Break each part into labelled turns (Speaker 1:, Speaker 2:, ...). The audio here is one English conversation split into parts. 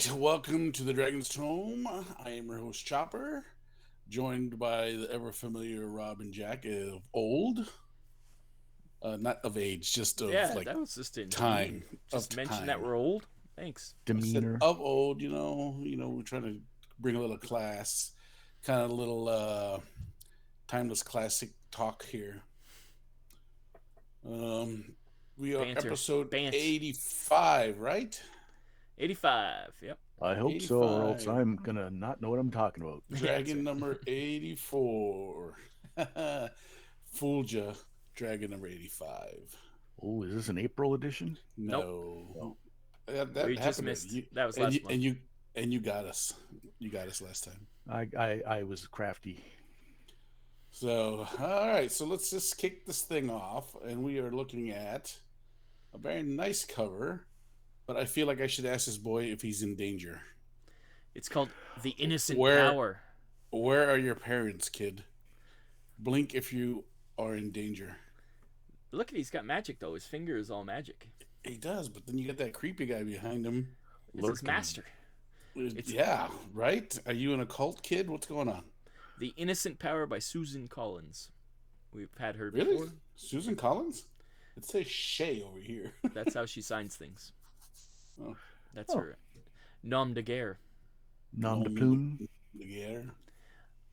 Speaker 1: right, welcome to the Dragon's Tome. I am your host Chopper, joined by the ever familiar Rob and Jack of old, not of age, just of
Speaker 2: Yeah,
Speaker 1: like
Speaker 2: that was just in
Speaker 1: time, of
Speaker 2: just mention that
Speaker 1: time.
Speaker 2: we're old. Thanks.
Speaker 1: I said
Speaker 3: Demeanor.
Speaker 1: of old, we're trying to bring a little class, kind of a little timeless classic talk here. Um, we are
Speaker 2: Banter.
Speaker 1: episode
Speaker 2: Bant.
Speaker 1: 85, right?
Speaker 2: 85. Yep.
Speaker 3: I hope so, or else
Speaker 1: 85.
Speaker 3: I'm gonna not know what I'm talking about.
Speaker 2: Yeah, that's
Speaker 1: Dragon
Speaker 2: right.
Speaker 1: number 84. Fooled ya. Dragon number 85.
Speaker 3: Oh, is this an April edition?
Speaker 2: Nope.
Speaker 1: No.
Speaker 3: Oh,
Speaker 1: That
Speaker 2: We just
Speaker 1: happened.
Speaker 2: missed. That was
Speaker 1: And
Speaker 2: last
Speaker 1: you
Speaker 2: month.
Speaker 1: and you and you got us. You got us last time.
Speaker 3: I was crafty.
Speaker 1: So, all right. So let's just kick this thing off, and we are looking at a very nice cover. But I feel like I should ask this boy if he's in danger.
Speaker 2: It's called The Innocent
Speaker 1: Where
Speaker 2: Power.
Speaker 1: Where are your parents, kid? Blink if you are in danger.
Speaker 2: Look at he's got magic though. His finger is all magic.
Speaker 1: He does, but then you get that creepy guy behind him.
Speaker 2: It's his
Speaker 3: Lurking.
Speaker 2: master. It's
Speaker 1: Yeah, right? Are you an occult kid? What's going on?
Speaker 2: The Innocent Power by Susan Collins. We've had her
Speaker 1: Really?
Speaker 2: before.
Speaker 1: Susan Collins? It says Shay over here.
Speaker 2: That's how she signs things.
Speaker 1: Oh,
Speaker 2: That's
Speaker 3: Oh.
Speaker 2: her nom de guerre.
Speaker 3: Nom de
Speaker 1: um,
Speaker 3: plume.
Speaker 1: yeah.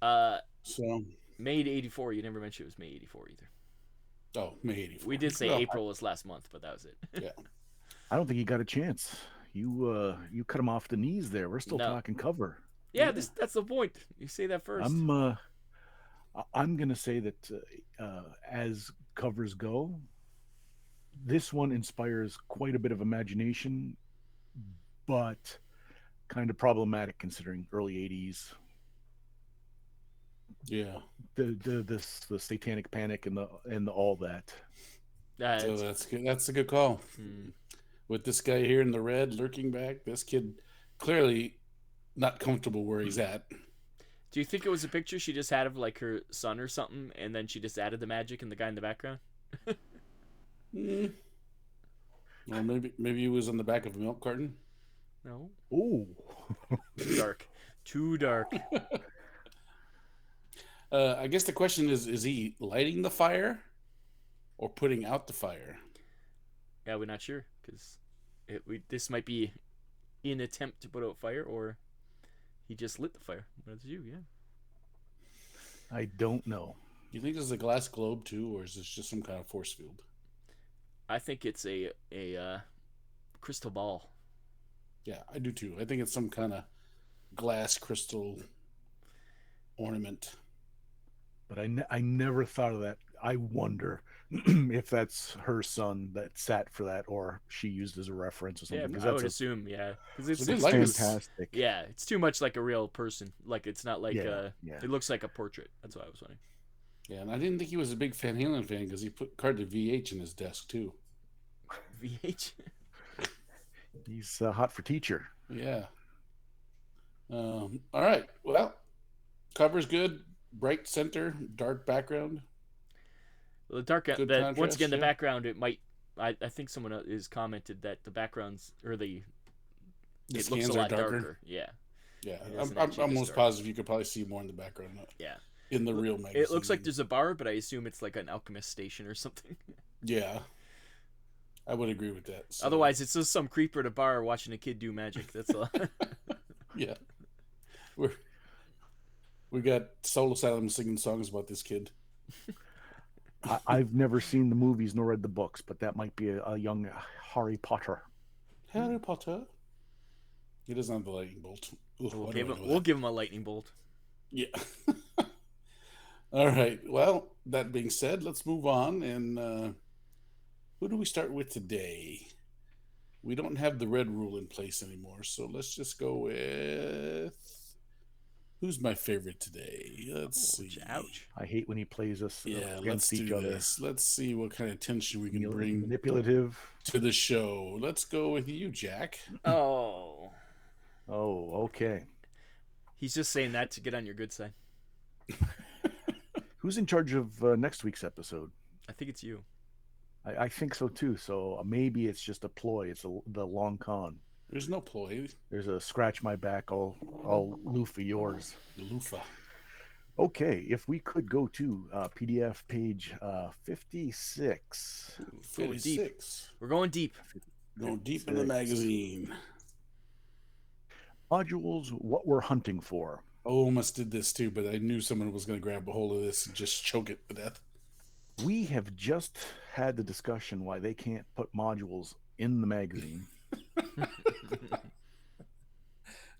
Speaker 2: Uh,
Speaker 1: So,
Speaker 2: May 84. You never mentioned it was May 84 either.
Speaker 1: May 84.
Speaker 2: We did say
Speaker 1: Oh,
Speaker 2: April was last month, but that was it.
Speaker 1: Yeah.
Speaker 3: I don't think you got a chance. You cut him off the knees there. We're still
Speaker 2: No.
Speaker 3: talking cover.
Speaker 2: Yeah, that's the point. You say that first.
Speaker 3: I'm gonna say that as covers go, this one inspires quite a bit of imagination, but kind of problematic considering early '80s.
Speaker 1: Yeah.
Speaker 3: The satanic panic and the all that.
Speaker 1: So
Speaker 2: It's-
Speaker 1: that's good. That's a good call.
Speaker 2: hmm.
Speaker 1: With this guy here in the red lurking back, this kid clearly not comfortable where he's at.
Speaker 2: Do you think it was a picture she just had of like her son or something, and then she just added the magic and the guy in the background?
Speaker 1: Mm. Or maybe he was on the back of a milk carton.
Speaker 2: No,
Speaker 3: Oh,
Speaker 2: too dark, too dark.
Speaker 1: I guess the question is he lighting the fire or putting out the fire?
Speaker 2: Yeah, we're not sure because this might be an attempt to put out fire, or he just lit the fire. That's you, yeah.
Speaker 3: I don't know.
Speaker 1: You think this is a glass globe too, or is this just some kind of force field?
Speaker 2: I think it's a crystal ball.
Speaker 1: Yeah, I do too. I think it's some kind of glass crystal ornament.
Speaker 3: But I never thought of that. I wonder if that's her son that sat for that, or she used as a reference or
Speaker 2: Yeah,
Speaker 3: something.
Speaker 2: I would assume, yeah, because
Speaker 1: It's
Speaker 2: it's
Speaker 1: a good
Speaker 2: it's
Speaker 1: likeness.
Speaker 3: fantastic.
Speaker 2: yeah, it's too much like a real person. Like it's not like
Speaker 3: Yeah, yeah.
Speaker 2: it looks like a portrait. That's what I was wondering.
Speaker 1: Yeah, and I didn't think he was a big Van Halen fan because he put carded VH in his desk too.
Speaker 2: VH.
Speaker 3: He's hot for teacher.
Speaker 1: Yeah. All right. Well, cover's good. Bright center, dark background.
Speaker 2: The dark
Speaker 1: Good
Speaker 2: that once
Speaker 1: contrast,
Speaker 2: again the
Speaker 1: yeah.
Speaker 2: background it might I think someone has commented that the backgrounds or
Speaker 1: The
Speaker 2: it looks
Speaker 1: scans
Speaker 2: a
Speaker 1: are
Speaker 2: lot darker. Yeah,
Speaker 1: Yeah,
Speaker 2: It
Speaker 1: I'm,
Speaker 2: isn't
Speaker 1: I'm
Speaker 2: actually
Speaker 1: almost
Speaker 2: this dark.
Speaker 1: positive you could probably see more in the background
Speaker 2: yeah.
Speaker 1: in the real magazine.
Speaker 2: It looks like there's a bar, but I assume it's like an alchemist station or something.
Speaker 1: Yeah, I would agree with that. So,
Speaker 2: Otherwise, it's just some creeper at a bar watching a kid do magic. That's all.
Speaker 1: yeah, we got Soul Asylum singing songs about this kid.
Speaker 3: I've never seen the movies nor read the books, but that might be a young Harry Potter.
Speaker 1: Harry Potter. He doesn't have the lightning bolt. Ugh, why do I know
Speaker 2: we'll
Speaker 1: that?
Speaker 2: give him a lightning bolt.
Speaker 1: Yeah. All right. Well, that being said, let's move on. And who do we start with today? We don't have the red rule in place anymore, so let's just go with who's my favorite today. Let's see.
Speaker 2: Ouch.
Speaker 3: I hate when he plays us
Speaker 1: Yeah, let's
Speaker 3: against each
Speaker 1: do
Speaker 3: other.
Speaker 1: this. Let's see what kind of tension we can bring
Speaker 3: Manipulative.
Speaker 1: to the show. Let's go with you, Jack.
Speaker 2: Oh,
Speaker 3: Oh, okay.
Speaker 2: he's just saying that to get on your good side.
Speaker 3: Who's in charge of next week's episode?
Speaker 2: I think it's you.
Speaker 3: I think so too. So maybe it's just a ploy. It's the long con.
Speaker 1: There's no ploy.
Speaker 3: There's a scratch my back, all loofah yours.
Speaker 1: Lufa.
Speaker 3: Okay, if we could go to PDF page 56.
Speaker 2: Ooh, going deep.
Speaker 1: 56.
Speaker 2: We're going deep.
Speaker 1: Going deep in the
Speaker 3: 56.
Speaker 1: magazine.
Speaker 3: Modules, what we're hunting for.
Speaker 1: Almost did this too, but I knew someone was going to grab a hold of this and just choke it to death.
Speaker 3: We have just had the discussion why they can't put modules in the magazine.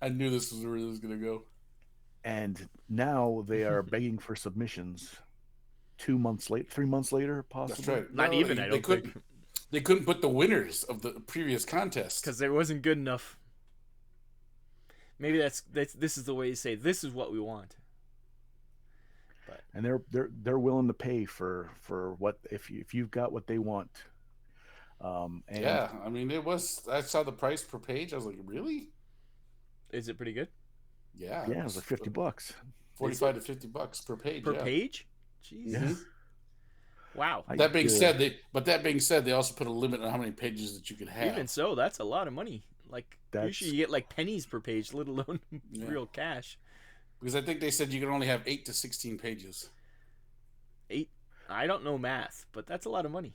Speaker 1: I knew this was where this was going to go.
Speaker 3: And now they are begging for submissions 2 months late, 3 months later, possibly.
Speaker 1: That's right.
Speaker 2: Not even, I don't
Speaker 1: couldn't.
Speaker 2: think.
Speaker 1: They couldn't put the winners of the previous contest
Speaker 2: Because it wasn't good enough. Maybe that's this is the way you say this is what we want. But
Speaker 3: And they're willing to pay for what if you've got what they want. And
Speaker 1: Yeah, I mean, it was. I saw the price per page. I was like, really?
Speaker 2: is it pretty good
Speaker 1: Yeah.
Speaker 3: yeah, it was like $50.
Speaker 1: 45 to $50 per page.
Speaker 2: per
Speaker 1: yeah.
Speaker 2: page? Jeez.
Speaker 3: Yeah.
Speaker 2: Wow.
Speaker 1: That being said, they also put a limit on how many pages that you could have.
Speaker 2: Even so, that's a lot of money. Like
Speaker 3: That's-
Speaker 2: usually you get like pennies per page, let alone
Speaker 1: Yeah.
Speaker 2: real cash.
Speaker 1: Because I think they said you can only have 8 to 16 pages.
Speaker 2: 8. I don't know math, but that's a lot of money.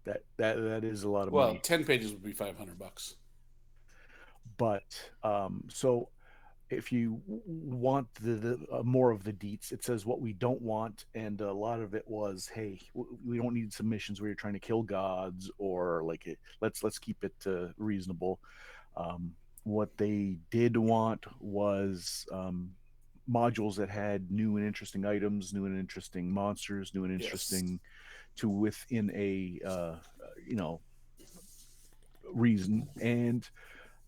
Speaker 3: that is a lot of
Speaker 1: Well,
Speaker 3: money.
Speaker 1: 10 pages would be $500.
Speaker 3: But so if you want the more of the deets, it says what we don't want, and a lot of it was, hey, we don't need submissions where you're trying to kill gods or like it. Let's keep it reasonable. What they did want was modules that had new and interesting items, new and interesting monsters, new and
Speaker 1: Yes.
Speaker 3: interesting to within a reason, and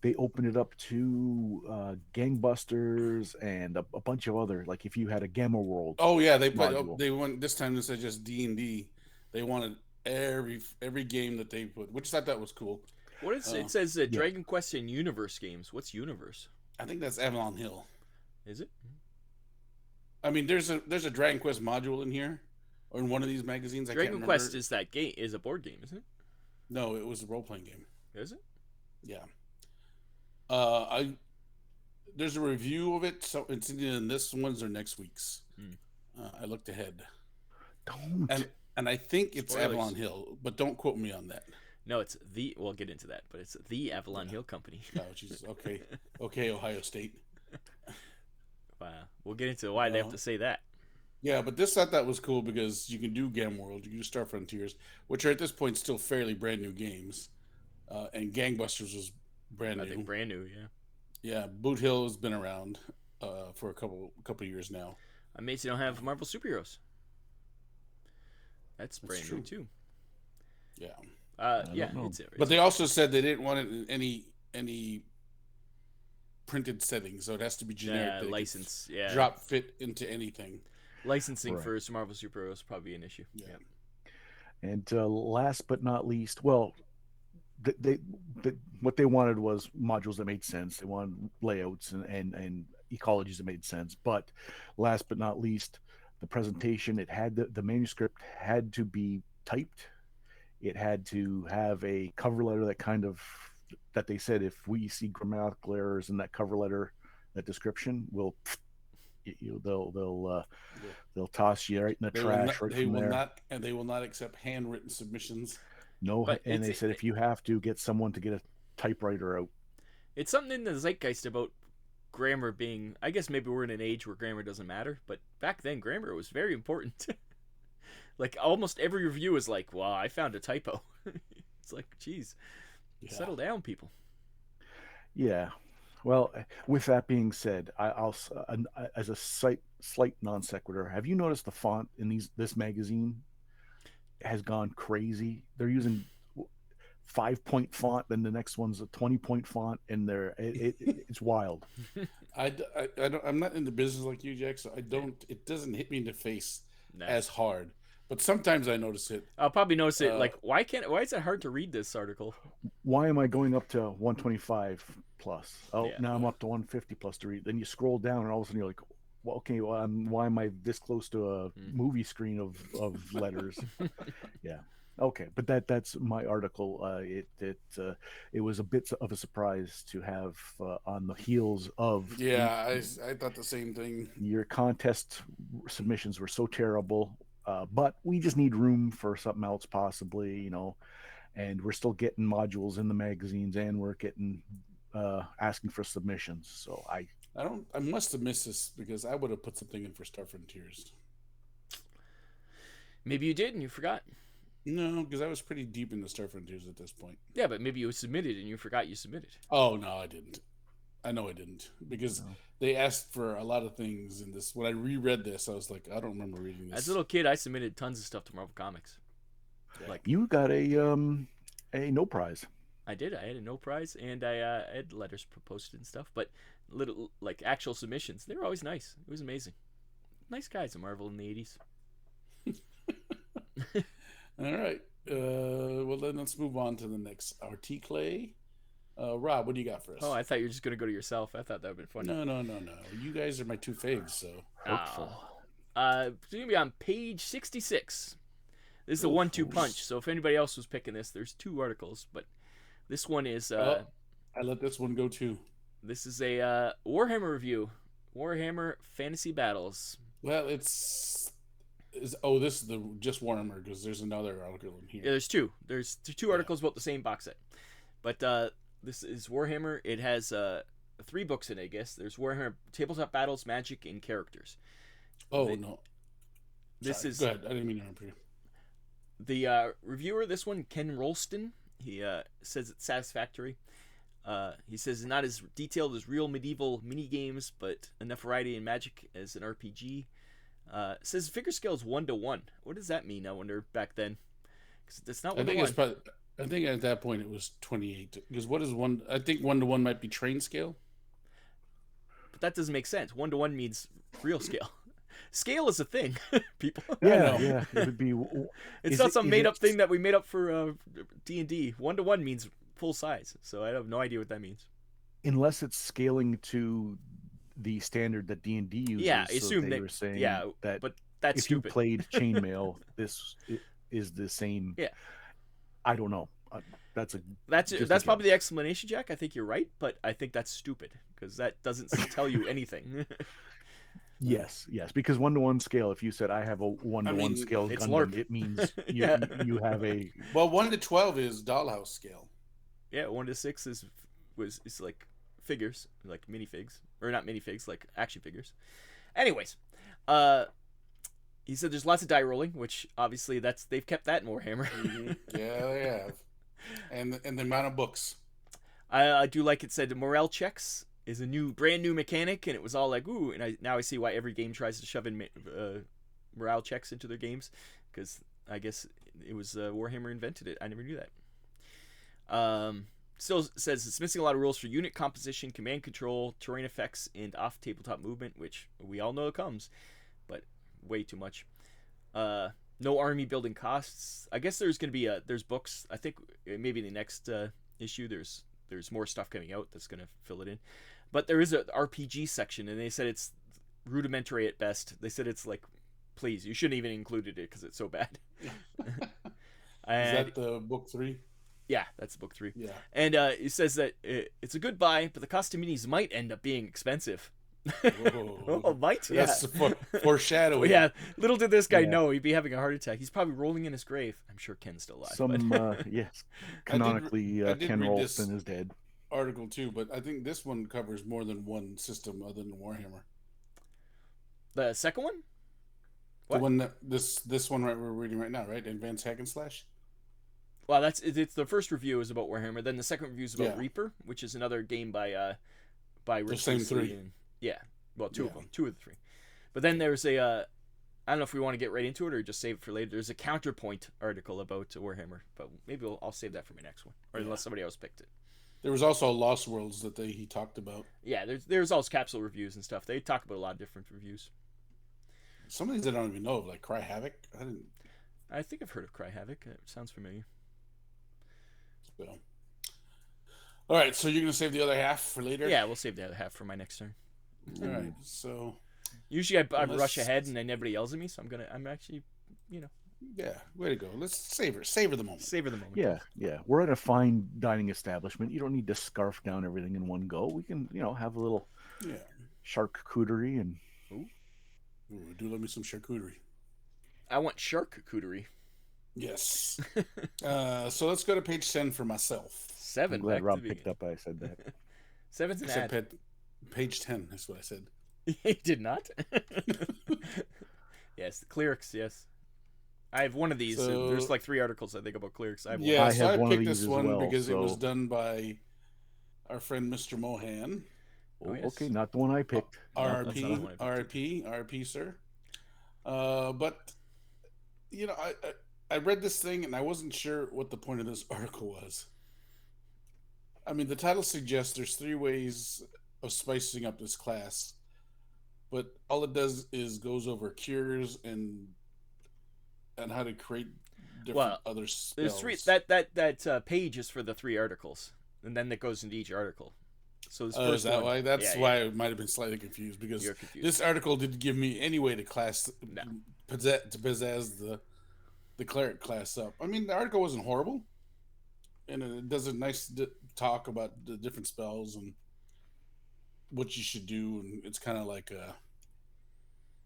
Speaker 3: they opened it up to gangbusters and a bunch of other, like if you had a gamma world.
Speaker 1: Oh yeah,
Speaker 3: Module.
Speaker 1: they went this time. Instead of just D&D, they wanted every game that they put, which I thought was cool.
Speaker 2: What is it? Says Dragon Quest and Universe games. What's Universe?
Speaker 1: I think that's Avalon Hill.
Speaker 2: Is it?
Speaker 1: I mean, there's a Dragon Quest module in here, or in one of these magazines. I can't
Speaker 2: Dragon
Speaker 1: remember.
Speaker 2: Quest is that game is a board game, isn't it?
Speaker 1: No, it was a role playing game.
Speaker 2: Is it?
Speaker 1: Yeah. There's a review of it, so it's either in this one's or next week's. I looked ahead,
Speaker 3: Don't.
Speaker 1: and I think it's
Speaker 2: Spoilers.
Speaker 1: Avalon Hill, but don't quote me on that.
Speaker 2: No, it's the. We'll get into that, but it's the Avalon Hill Company.
Speaker 1: Oh, Jesus. Okay, okay, Ohio State.
Speaker 2: Wow. We'll get into why they have to say that.
Speaker 1: Yeah, but this I thought was cool because you can do Gam World, you can do Star Frontiers, which are at this point still fairly brand new games, and Gangbusters was brand
Speaker 2: I
Speaker 1: new.
Speaker 2: think brand new, yeah.
Speaker 1: Yeah, Boot Hill has been around for a couple years now.
Speaker 2: I'm amazed you don't have Marvel superheroes. That's brand
Speaker 1: true.
Speaker 2: new too.
Speaker 1: Yeah,
Speaker 2: Yeah,
Speaker 3: don't know.
Speaker 2: it's
Speaker 1: but they also said they didn't want it in any printed settings, so it has to be generic. that it can
Speaker 2: license. Yeah,
Speaker 1: drop fit into anything.
Speaker 2: licensing
Speaker 3: Right.
Speaker 2: for some Marvel superheroes is probably an issue.
Speaker 1: Yeah.
Speaker 3: And last but not least, well, what they wanted was modules that made sense. They wanted layouts and ecologies that made sense. But last but not least, the presentation, it had the manuscript had to be typed. It had to have a cover letter that they said if we see grammatical errors in that cover letter, that description, they'll toss you right in the trash right from there.
Speaker 1: They will not accept handwritten submissions.
Speaker 3: No,
Speaker 2: But
Speaker 3: and they
Speaker 2: it's-
Speaker 3: said if you have to get someone to get a typewriter out.
Speaker 2: It's something in the zeitgeist about grammar being. I guess maybe we're in an age where grammar doesn't matter, but back then grammar was very important. Like almost every review is like, "Wow, I found a typo." It's like, geez, settle down, people.
Speaker 3: Yeah. Well, with that being said, I'll as a slight non sequitur. Have you noticed the font in this magazine has gone crazy? They're using 5-point font, then the next one's a 20-point font, and it's wild.
Speaker 1: I'm not in the business like you, Jack, so I don't. It doesn't hit me in the face
Speaker 2: Nah.
Speaker 1: as hard, but sometimes I notice it.
Speaker 2: I'll probably notice it. Like, why is it hard to read this article?
Speaker 3: Why am I going up to 125 plus? Oh,
Speaker 2: Yeah.
Speaker 3: now I'm up to 150 plus to read. Then you scroll down, and all of a sudden you're like, well, okay, why am I this close to a movie screen of letters? Yeah. Okay, but that's my article. It was a bit of a surprise to have on the heels of
Speaker 1: Yeah, I thought the same thing.
Speaker 3: your contest submissions were so terrible. But we just need room for something else, possibly, and we're still getting modules in the magazines, and we're getting asking for submissions. So
Speaker 1: I must have missed this because I would have put something in for Star Frontiers.
Speaker 2: Maybe you did and you forgot.
Speaker 1: No, because I was pretty deep in the Star Frontiers at this point.
Speaker 2: Yeah, but maybe you submitted and you forgot you submitted.
Speaker 1: Oh no, I didn't. I know I didn't because
Speaker 3: no.
Speaker 1: they asked for a lot of things in this. When I reread this, I was like, I don't remember reading this.
Speaker 2: As a little kid, I submitted tons of stuff to Marvel Comics.
Speaker 1: Yeah.
Speaker 2: Like
Speaker 3: You got a no prize.
Speaker 2: I did. I had a no prize, and I had letters posted and stuff. But little like actual submissions, they were always nice. It was amazing. Nice guys at Marvel in the '80s.
Speaker 1: All right. Well, then let's move on to the next RT Clay. Rob, what do you got for us?
Speaker 2: Oh, I thought you were just gonna go to yourself. I thought that would be funny.
Speaker 1: No. You guys are my two faves, so.
Speaker 3: Hopeful.
Speaker 2: It's gonna be on page 66. This is a 1-2 punch. So if anybody else was picking this, there's 2 articles, but this one is.
Speaker 1: I let this one go too.
Speaker 2: This is a Warhammer review. Warhammer Fantasy Battles.
Speaker 1: Well, this is the just Warhammer because there's another article in here.
Speaker 2: Yeah, there's 2. There's 2 articles about the same box set, but this is Warhammer. It has 3 books in it, I guess. There's Warhammer Tabletop Battles, Magic, and Characters.
Speaker 1: No.
Speaker 2: This
Speaker 1: Sorry.
Speaker 2: is
Speaker 1: Go ahead. I didn't mean to interrupt you.
Speaker 2: the reviewer. This one, Ken Rolston. He says it's satisfactory. He says it's not as detailed as real medieval mini games, but enough variety in Magic as an RPG. Says figure scale is 1-to-1. What does that mean? I wonder back then, because it's not 1-to-1.
Speaker 1: I think at that point it was 28. Because what is one? I think 1-to-1 might be train scale.
Speaker 2: But that doesn't make sense. 1-to-1 means real scale. Scale is a thing, people.
Speaker 3: Yeah. It would be.
Speaker 2: It's not some made up thing that we made up for D&D. 1-to-1 means full size, so I have no idea what that means.
Speaker 3: Unless it's scaling to the standard that D&D uses.
Speaker 2: Yeah, I
Speaker 3: so
Speaker 2: assume
Speaker 3: they
Speaker 2: that.
Speaker 3: were saying
Speaker 2: Yeah,
Speaker 3: that
Speaker 2: but that's
Speaker 3: if
Speaker 2: stupid.
Speaker 3: you played chainmail, this is the same.
Speaker 2: Yeah.
Speaker 3: I don't know. That's
Speaker 2: probably the explanation, Jack. I think you're right, but I think that's stupid because that doesn't tell you anything.
Speaker 3: Yes, because 1-to-1 scale. If you said I have a 1-to-1 scale
Speaker 2: it's
Speaker 3: Gundam,
Speaker 2: LARP.
Speaker 3: it means
Speaker 2: Yeah.
Speaker 3: you have a.
Speaker 1: Well, 1-to-12 is dollhouse scale.
Speaker 2: Yeah, 1-to-6 is like figures, like minifigs, or not minifigs, like action figures. Anyways, he said there's lots of die rolling, which obviously they've kept that in Warhammer.
Speaker 1: Mm-hmm. Yeah, they have. And the amount of books.
Speaker 2: I do like it said morale checks is a brand new mechanic, and it was all like ooh, and now I see why every game tries to shove in morale checks into their games, because I guess it was Warhammer invented it. I never knew that. Still says it's missing a lot of rules for unit composition, command control, terrain effects, and off tabletop movement, which we all know it comes, but way too much. No army building costs. I guess there's gonna be there's books. I think maybe in the next issue there's more stuff coming out that's gonna fill it in. But there is an RPG section, and they said it's rudimentary at best. They said it's like, please, you shouldn't even included it because it's so bad.
Speaker 1: Is that the book 3?
Speaker 2: Yeah, that's book 3.
Speaker 1: Yeah.
Speaker 2: And it says that it's a good buy, but the cost of minis might end up being expensive. Oh, might? Yeah.
Speaker 1: That's foreshadowing.
Speaker 2: Well, yeah, little did this guy know he'd be having a heart attack. He's probably rolling in his grave. I'm sure Ken's still alive.
Speaker 3: Yes, canonically,
Speaker 1: I did
Speaker 3: Ken
Speaker 1: read
Speaker 3: Rolston is dead.
Speaker 1: Article 2, but I think this one covers more than one system other than Warhammer.
Speaker 2: The second one?
Speaker 1: The one that this one we're reading right now, right? Advanced Hack and Slash.
Speaker 2: Well, it's the first review is about Warhammer. Then the second review is about
Speaker 1: Yeah.
Speaker 2: Reaper, which is another game by Rick
Speaker 1: same
Speaker 2: Risley
Speaker 1: 3.
Speaker 2: and- yeah, well, 2 of
Speaker 1: Yeah.
Speaker 2: them, 2 of the 3. But then there's a I don't know if we want to get right into it or just save it for later. There's a counterpoint article about Warhammer, but maybe I'll save that for my next one, or unless somebody else picked it.
Speaker 1: There was also Lost Worlds that he talked about.
Speaker 2: Yeah, there's also capsule reviews and stuff. They talk about a lot of different reviews.
Speaker 1: Some of these I don't even know of, like Cry Havoc.
Speaker 2: I think I've heard of Cry Havoc. It sounds familiar.
Speaker 1: So. All right, so you're gonna save the other half for later.
Speaker 2: Yeah, we'll save the other half for my next turn.
Speaker 1: All right. So
Speaker 2: usually I rush ahead and then everybody yells at me, so I'm actually,
Speaker 1: Yeah, way to go. Let's savor the moment.
Speaker 2: Savor the moment,
Speaker 3: Yeah,
Speaker 2: guys.
Speaker 3: yeah. We're at a fine dining establishment. You don't need to scarf down everything in one go. We can, have a little
Speaker 1: Yeah.
Speaker 3: charcuterie and
Speaker 2: Ooh.
Speaker 1: Ooh, do love me some charcuterie.
Speaker 2: I want charcuterie.
Speaker 1: Yes. So let's go to page 10 for myself.
Speaker 3: I'm
Speaker 2: Seven,
Speaker 3: glad
Speaker 2: back to
Speaker 3: Rob
Speaker 2: the
Speaker 3: picked
Speaker 2: beginning.
Speaker 3: up I said that.
Speaker 2: Seven's
Speaker 1: I
Speaker 2: an
Speaker 1: said
Speaker 2: ad.
Speaker 1: page 10. That's what I said.
Speaker 2: He did not. Yes, the clerics. Yes, I have one of these. There's
Speaker 1: So,
Speaker 2: like 3 articles I think about clerics. I have one of
Speaker 1: yeah,
Speaker 3: I
Speaker 2: these.
Speaker 1: so
Speaker 3: have
Speaker 1: I
Speaker 3: one of
Speaker 1: picked
Speaker 3: these
Speaker 1: this
Speaker 3: as
Speaker 1: one
Speaker 3: well,
Speaker 1: because it was
Speaker 3: so
Speaker 1: done by our friend Mr. Mohan.
Speaker 2: Oh
Speaker 3: okay,
Speaker 2: yes.
Speaker 3: not the one I picked.
Speaker 2: No,
Speaker 3: Not,
Speaker 2: that's not the
Speaker 1: RIP,
Speaker 2: one I picked.
Speaker 1: RIP, RIP, sir. But I read this thing and I wasn't sure what the point of this article was. I mean, the title suggests there's 3 ways of spicing up this class, but all it does is goes over cures and how to create different
Speaker 2: Well,
Speaker 1: other
Speaker 2: there's three.
Speaker 1: spells.
Speaker 2: That page is for the 3 articles, and then that goes into each article. So this
Speaker 1: Is
Speaker 2: first
Speaker 1: that
Speaker 2: one,
Speaker 1: why? That's
Speaker 2: yeah,
Speaker 1: why I might have been slightly confused because
Speaker 2: you're confused.
Speaker 1: this article didn't give me any way to class
Speaker 2: No,
Speaker 1: pizzazz the cleric class up. I mean, the article wasn't horrible, and it does a nice talk about the different spells and what you should do, and it's kind of like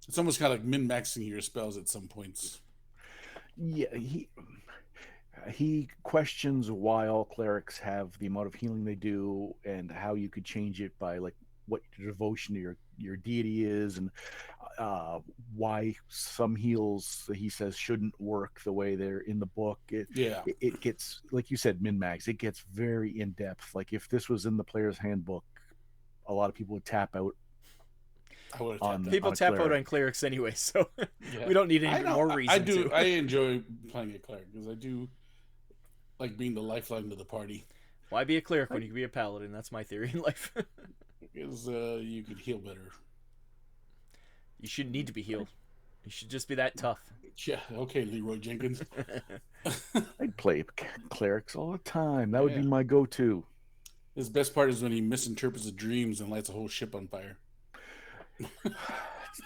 Speaker 1: it's almost kind of like min maxing your spells at some points.
Speaker 3: yeah, he questions why all clerics have the amount of healing they do and how you could change it by like what your devotion to your deity is and uh, why some heals he says shouldn't work the way they're in the book.
Speaker 1: Yeah,
Speaker 3: It gets, like you said, min max. It gets very in depth. Like if this was in the player's handbook, a lot of people would tap out
Speaker 1: I would have tapped
Speaker 3: on
Speaker 1: out.
Speaker 2: people
Speaker 3: a
Speaker 2: tap out
Speaker 3: cleric.
Speaker 2: on clerics anyway, so
Speaker 1: Yeah,
Speaker 2: we don't need
Speaker 1: I
Speaker 2: any
Speaker 1: know.
Speaker 2: more
Speaker 1: I
Speaker 2: reason
Speaker 1: do.
Speaker 2: to.
Speaker 1: I enjoy playing a cleric because I do like being the lifeline to the party.
Speaker 2: Why be a cleric when you can be a paladin? That's my theory in life.
Speaker 1: Because you could heal better.
Speaker 2: You shouldn't need to be healed. You should just be that tough.
Speaker 1: Yeah. Okay, Leroy Jenkins.
Speaker 3: I'd play clerics all the time. That would be
Speaker 1: Yeah.
Speaker 3: my go-to.
Speaker 1: His best part is when he misinterprets the dreams and lights a whole ship on fire.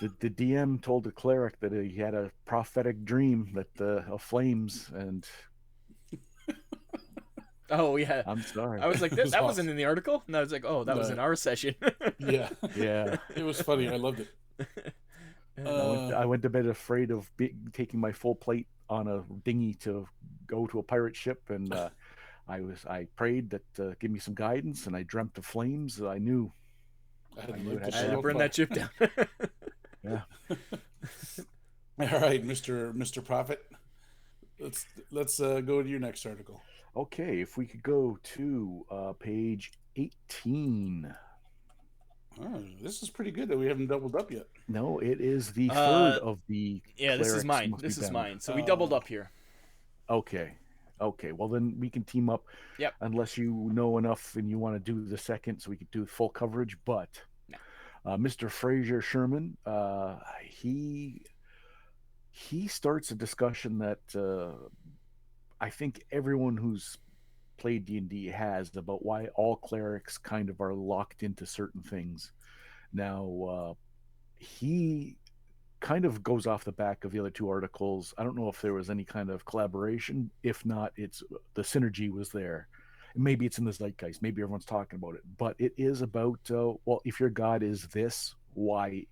Speaker 3: The DM told the cleric that he had a prophetic dream that of flames, and
Speaker 2: Oh yeah,
Speaker 3: I'm sorry.
Speaker 2: I was like,
Speaker 1: It
Speaker 2: that,
Speaker 1: was
Speaker 2: that
Speaker 1: awesome.
Speaker 2: wasn't in the article, and I was like, oh, that was
Speaker 1: No.
Speaker 2: in our session.
Speaker 1: Yeah,
Speaker 3: Yeah,
Speaker 1: it was funny. I loved it.
Speaker 3: I went to bed afraid of taking my full plate on a dinghy to go to a pirate ship, and I prayed that give me some guidance, and I dreamt of flames. I knew
Speaker 1: I had
Speaker 3: I
Speaker 1: to
Speaker 3: knew
Speaker 1: light
Speaker 3: it
Speaker 1: the
Speaker 3: had
Speaker 2: I
Speaker 3: to
Speaker 2: had to
Speaker 1: ship on
Speaker 2: burn
Speaker 3: happen.
Speaker 2: that
Speaker 1: fire.
Speaker 2: ship down.
Speaker 3: Yeah.
Speaker 1: All right, Mister Prophet. Let's go to your next article.
Speaker 3: Okay, if we could go to page 18.
Speaker 1: Oh, this is pretty good that we haven't doubled up yet.
Speaker 3: No, it is the third
Speaker 2: uh,
Speaker 3: of the
Speaker 2: yeah, this is
Speaker 3: clerics
Speaker 2: mine.
Speaker 3: must be
Speaker 2: This is
Speaker 3: bound.
Speaker 2: mine. So we doubled
Speaker 1: Oh,
Speaker 2: up here.
Speaker 3: Okay. Okay. Well, then we can team up
Speaker 2: Yep.
Speaker 3: unless you know enough and you want to do the second, so we could do full coverage. But
Speaker 2: No.
Speaker 3: Mr. Fraser Sherman, he starts a discussion that I think everyone who's played D&D has about why all clerics kind of are locked into certain things. Now, he kind of goes off the back of the other 2 articles. I don't know if there was any kind of collaboration. If not, it's the synergy was there. Maybe it's in the zeitgeist. Maybe everyone's talking about it. But it is about well, if your god is this, why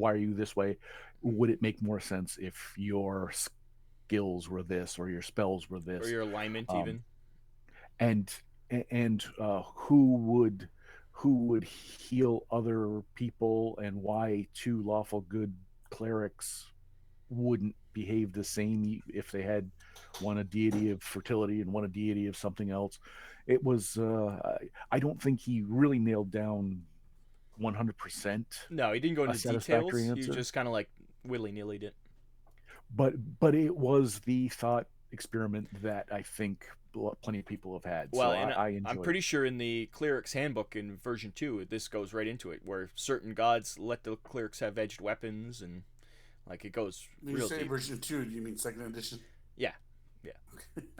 Speaker 3: are you this way? Would it make more sense if your skills were this or your spells were
Speaker 2: Or
Speaker 3: this?
Speaker 2: your alignment,
Speaker 3: Um,
Speaker 2: even.
Speaker 3: and who would heal other people and why 2 lawful good clerics wouldn't behave the same if they had one a deity of fertility and one a deity of something else. It was I don't think he really nailed down 100%
Speaker 2: No, he didn't go
Speaker 3: a
Speaker 2: into
Speaker 3: satisfactory
Speaker 2: details. He
Speaker 3: answer,
Speaker 2: just kind of like willy nilly it.
Speaker 3: but it was the thought experiment that I think plenty of people have had.
Speaker 2: Well,
Speaker 3: So
Speaker 2: and
Speaker 3: I
Speaker 2: I'm
Speaker 3: enjoyed
Speaker 2: pretty
Speaker 3: it.
Speaker 2: sure in the cleric's handbook in version 2, this goes right into it, where certain gods let the clerics have edged weapons, and like it goes
Speaker 1: When you
Speaker 2: real
Speaker 1: say
Speaker 2: deep.
Speaker 1: version 2, do you mean second edition?
Speaker 2: Yeah, yeah.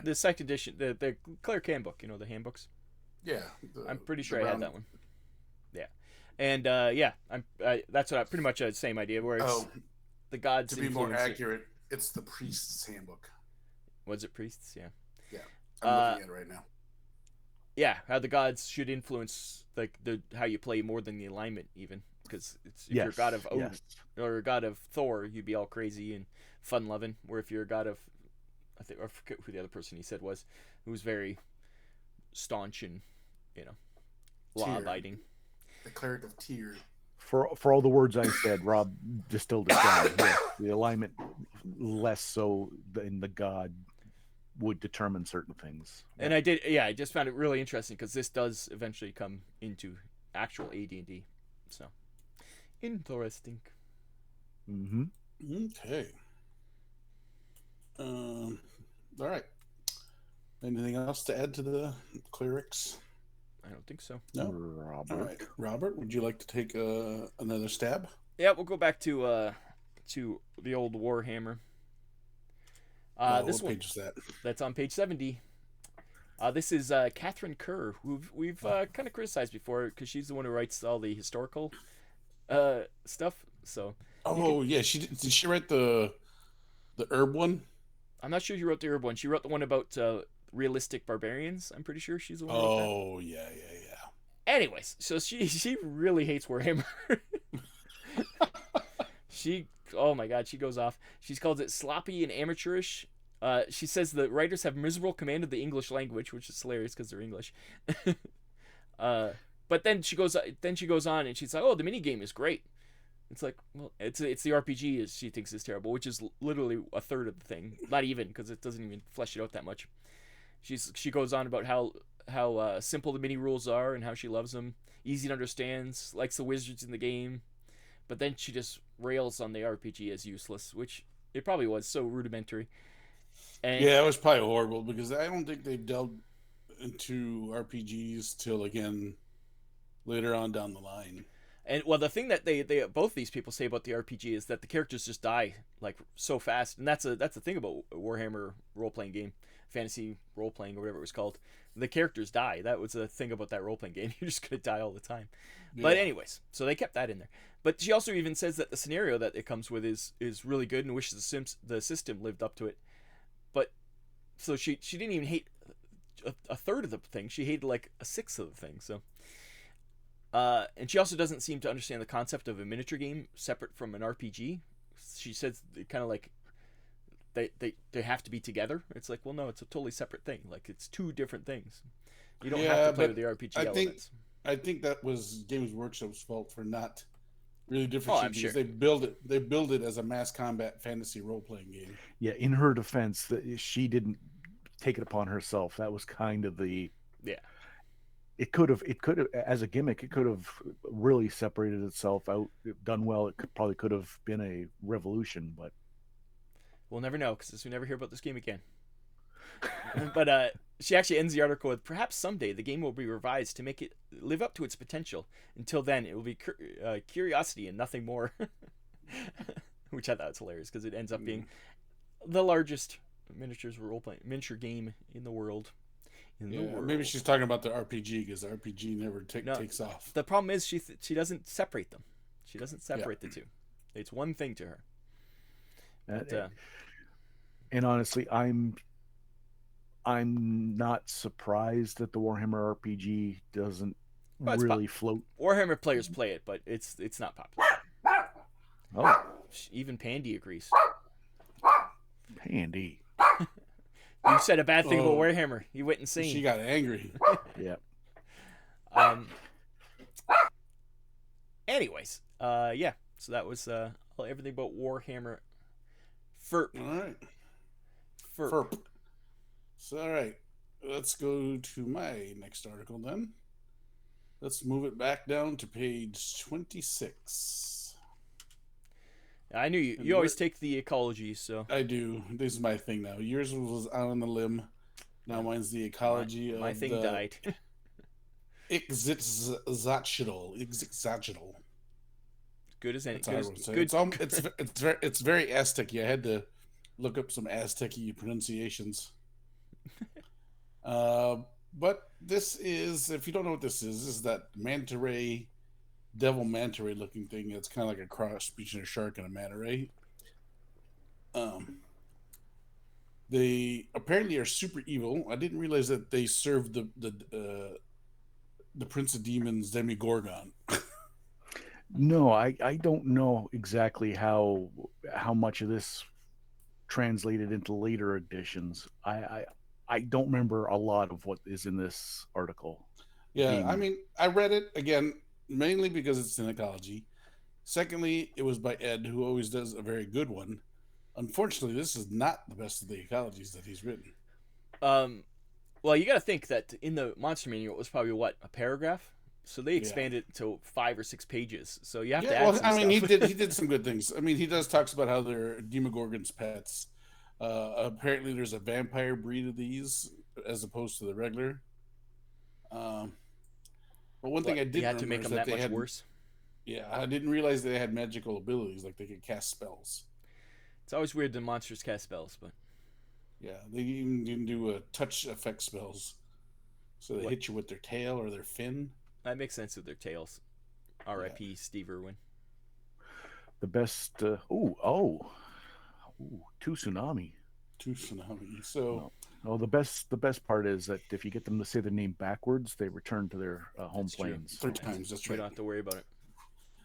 Speaker 2: The second edition, the cleric handbook, the handbooks.
Speaker 1: Yeah,
Speaker 2: I'm pretty
Speaker 1: the
Speaker 2: sure I had
Speaker 1: brown-
Speaker 2: that one. Yeah, and yeah, that's what pretty much the same idea, where it's
Speaker 1: Oh,
Speaker 2: the gods
Speaker 1: to be more
Speaker 2: influence it.
Speaker 1: accurate, It's the priest's handbook.
Speaker 2: Was it priests? Yeah.
Speaker 1: Yeah, I'm
Speaker 2: Uh,
Speaker 1: looking at it right now.
Speaker 2: yeah, how the gods should influence like the how you play more than the alignment even, because it's if you're a god
Speaker 3: Yes,
Speaker 2: of Odin
Speaker 3: yes.
Speaker 2: or a god of Thor, you'd be all crazy and fun loving. Where if you're a god of, I forget who the other person he said was, who was very staunch and you know law
Speaker 1: Tyr,
Speaker 2: abiding.
Speaker 1: the cleric of Tyr.
Speaker 3: For all the words I said, Rob distilled it down. Yes, the alignment less so than the god would determine certain things.
Speaker 2: And I did, yeah, I just found it really interesting because this does eventually come into actual AD&D, so interesting.
Speaker 3: Mm-hmm.
Speaker 1: Okay. All right. Anything else to add to the clerics?
Speaker 2: I don't think so.
Speaker 1: No.
Speaker 3: Robert.
Speaker 1: All right, Robert, would you like to take another stab?
Speaker 2: Yeah, we'll go back to the old Warhammer. This
Speaker 1: what
Speaker 2: one
Speaker 1: page is that?
Speaker 2: that's on page 70. This is Catherine Kerr, who we've kind of criticized before because she's the one who writes all the historical stuff. So
Speaker 1: Oh yeah, did she write the herb one?
Speaker 2: I'm not sure who wrote the herb one. She wrote the one about realistic barbarians. I'm pretty sure she's the one who wrote that.
Speaker 1: Oh yeah.
Speaker 2: Anyways, so she really hates Warhammer. She, oh my god, she goes off. She calls it sloppy and amateurish. She says the writers have miserable command of the English language, which is hilarious because they're English. But then she goes on and she's like, "Oh, the mini game is great." It's like, well, it's the RPG is she thinks is terrible, which is literally a third of the thing, not even because it doesn't even flesh it out that much. She goes on about how simple the mini rules are and how she loves them, easy to understand, likes the wizards in the game, but then she just rails on the RPG as useless, which it probably was so rudimentary. And
Speaker 1: Yeah, it was probably horrible because I don't think they've delved into RPGs till again later on down the line.
Speaker 2: And well, the thing that they both these people say about the RPG is that the characters just die like so fast, and that's the thing about Warhammer role playing game, fantasy role playing or whatever it was called. The characters die. That was the thing about that role playing game. You're just gonna die all the time.
Speaker 1: Yeah.
Speaker 2: But anyways, so they kept that in there. But she also even says that the scenario that it comes with is really good and wishes the system lived up to it. But so she didn't even hate a third of the thing. She hated like a sixth of the thing. So. And she also doesn't seem to understand the concept of a miniature game separate from an RPG. She says kind of like they have to be together. It's like, well, no, it's a totally separate thing. Like it's two different things. You don't have to play with the RPG elements.
Speaker 1: I think that was Games Workshop's fault for not really differentiating
Speaker 2: I'm sure.
Speaker 1: They build it as a mass combat fantasy role playing game.
Speaker 3: Yeah, in her defense, she didn't take it upon herself. That was kind of the
Speaker 2: Yeah.
Speaker 3: It could have as a gimmick. It could have really separated itself out, done well. It probably could have been a revolution, but
Speaker 2: We'll never know because we never hear about this game again. But she actually ends the article with, perhaps someday the game will be revised to make it live up to its potential. Until then, it will be curiosity and nothing more. Which I thought was hilarious because it ends up being the largest miniature game in the world.
Speaker 1: Maybe she's talking about the RPG because the RPG never takes off.
Speaker 2: The problem is she doesn't separate them. She doesn't separate the two. It's one thing to her. But,
Speaker 3: and honestly, I'm not surprised that the Warhammer RPG doesn't really float.
Speaker 2: Warhammer players play it, but it's not popular.
Speaker 3: Oh,
Speaker 2: even Pandy agrees.
Speaker 3: Pandy.
Speaker 2: You said a bad thing about Warhammer. You went insane.
Speaker 1: She got angry.
Speaker 3: Yeah.
Speaker 2: Anyways, yeah. So that was everything about Warhammer.
Speaker 1: All right. Ferp. So, all right. Let's go to my next article then. Let's move it back down to page 26.
Speaker 2: I knew you. You always take the ecology, so
Speaker 1: I do. This is my thing now. Yours was out on the limb. Now mine's the ecology
Speaker 2: my
Speaker 1: of
Speaker 2: thing
Speaker 1: the
Speaker 2: died.
Speaker 1: Exagital.
Speaker 2: Good as any.
Speaker 1: That's how
Speaker 2: Good,
Speaker 1: I would say
Speaker 2: good.
Speaker 1: it. It's very Aztec-y. I had to look up some Aztec-y pronunciations. But this is, if you don't know what this is that manta ray, devil manta ray looking thing. It's kind of like a cross between a shark and a manta ray. Um, they apparently are super evil. I didn't realize that they served the Prince of Demons Demigorgon.
Speaker 3: No, I don't know exactly how much of this translated into later editions. I don't remember a lot of what is in this article
Speaker 1: Yeah, I
Speaker 3: being.
Speaker 1: mean, I read it again mainly because it's in ecology. Secondly, it was by Ed, who always does a very good one. Unfortunately, this is not the best of the ecologies that he's written.
Speaker 2: Um, well, you got to think that in the monster manual it was probably what, a paragraph. So they
Speaker 1: Yeah,
Speaker 2: expanded it to 5 or 6 pages. So you have to
Speaker 1: yeah.
Speaker 2: add
Speaker 1: Well,
Speaker 2: some
Speaker 1: I mean,
Speaker 2: stuff.
Speaker 1: he did some good things. I mean, he does talks about how they're Demogorgon's pets. Apparently, there's a vampire breed of these as opposed to the regular. Um, but one thing
Speaker 2: But
Speaker 1: I
Speaker 2: you
Speaker 1: didn't
Speaker 2: had to
Speaker 1: remember
Speaker 2: make
Speaker 1: is
Speaker 2: them
Speaker 1: that
Speaker 2: that
Speaker 1: they
Speaker 2: much
Speaker 1: had.
Speaker 2: worse.
Speaker 1: Yeah, I didn't realize they had magical abilities, like they could cast spells.
Speaker 2: It's always weird when monsters cast spells, but
Speaker 1: Yeah, they even can do a touch effect spells. So they
Speaker 2: what
Speaker 1: hit you with their tail or their fin.
Speaker 2: that makes sense with their tails.
Speaker 1: Yeah,
Speaker 2: R.I.P. Steve Irwin.
Speaker 3: The best. Two tsunami.
Speaker 1: two tsunami. So
Speaker 3: No, no. The best part is that if you get them to say the name backwards, they return to their home
Speaker 2: That's true.
Speaker 3: planes.
Speaker 1: three
Speaker 3: So
Speaker 1: times. That's
Speaker 2: We
Speaker 1: right.
Speaker 2: don't have to worry about it.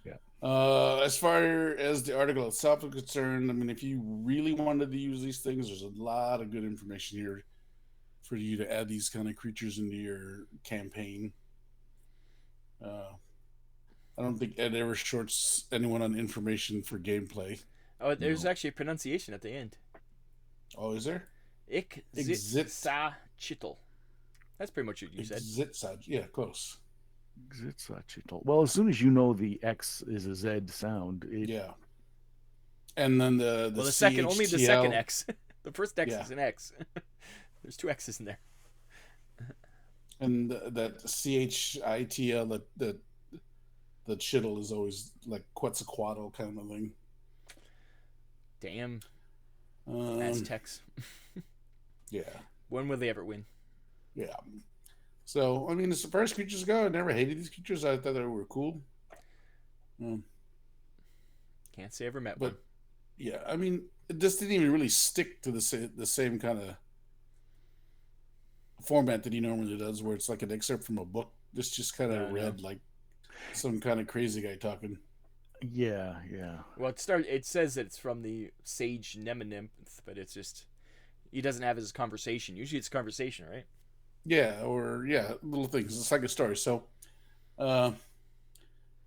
Speaker 3: yeah,
Speaker 1: As far as the article itself is concerned, I mean, if you really wanted to use these things, there's a lot of good information here for you to add these kind of creatures into your campaign. Uh, I don't think Ed ever shorts anyone on information for gameplay.
Speaker 2: Oh, there's
Speaker 3: no.
Speaker 2: actually a pronunciation at the end.
Speaker 1: Oh, is there?
Speaker 2: Ik zit
Speaker 1: Exit.
Speaker 2: sa chittel. That's pretty much what you said.
Speaker 1: Exit side. Yeah, close.
Speaker 3: Well, as soon as you know the X is a Z sound, it
Speaker 1: Yeah. And then the
Speaker 2: Well, only the second
Speaker 1: CHTL.
Speaker 2: X. The first X
Speaker 1: Yeah.
Speaker 2: is an X. There's 2 X's in there.
Speaker 1: And that CHITL, that shittle is always like Quetzalcoatl kind of thing.
Speaker 2: Damn
Speaker 1: Um,
Speaker 2: Aztecs.
Speaker 1: yeah,
Speaker 2: When will they ever win?
Speaker 1: yeah. So I mean, as far as creatures go, I never hated these creatures. I thought they were cool. Um,
Speaker 2: Can't say I ever met
Speaker 1: but
Speaker 2: one.
Speaker 1: yeah, I mean, it just didn't even really stick to the same kind of format that he normally does, where it's like an excerpt from a book. This just kind of
Speaker 2: No.
Speaker 1: read like some kind of crazy guy talking.
Speaker 3: yeah.
Speaker 2: Well, it says that it's from the sage Nemeninth, but it's just he doesn't have his conversation. Usually it's conversation, right?
Speaker 1: Yeah, or yeah, little things. It's like a story. So, uh,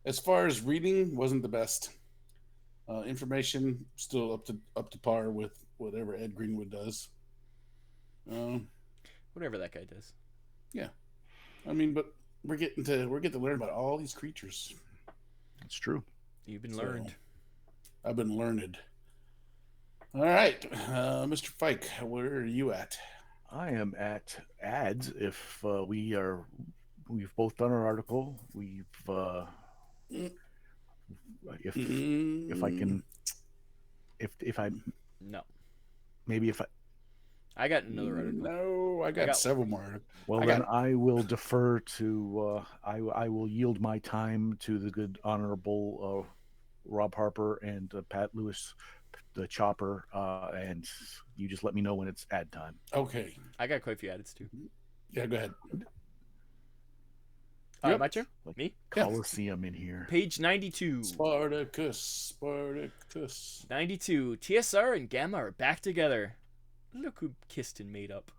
Speaker 1: as far as reading, wasn't the best. Information still up to par with whatever Ed Greenwood does. Um,
Speaker 2: Whatever that guy does.
Speaker 1: yeah, I mean, but we're getting to learn about all these creatures.
Speaker 3: It's true.
Speaker 2: You've been
Speaker 1: So
Speaker 2: learned.
Speaker 1: I've been learned. All right, Mr. Fike, where are you at?
Speaker 3: I am at ads. If we've both done our article. If I
Speaker 1: Mm,
Speaker 3: can, if I
Speaker 2: No,
Speaker 3: maybe if I
Speaker 2: I got another article.
Speaker 1: no, I got
Speaker 2: got-
Speaker 1: several more.
Speaker 3: well
Speaker 1: I
Speaker 3: then
Speaker 1: got
Speaker 3: I will defer to I will yield my time to the good honorable Rob Harper and Pat Lewis, the Chopper, and you just let me know when it's ad time.
Speaker 1: okay.
Speaker 2: I got quite a few edits too.
Speaker 1: Yeah, go ahead.
Speaker 2: My
Speaker 1: Yep.
Speaker 2: turn.
Speaker 3: Like
Speaker 2: Me.
Speaker 1: Yeah.
Speaker 3: Coliseum in here.
Speaker 2: Page 92.
Speaker 1: Spartacus.
Speaker 2: 92. TSR and Gamma are back together. Look who kissed and made up.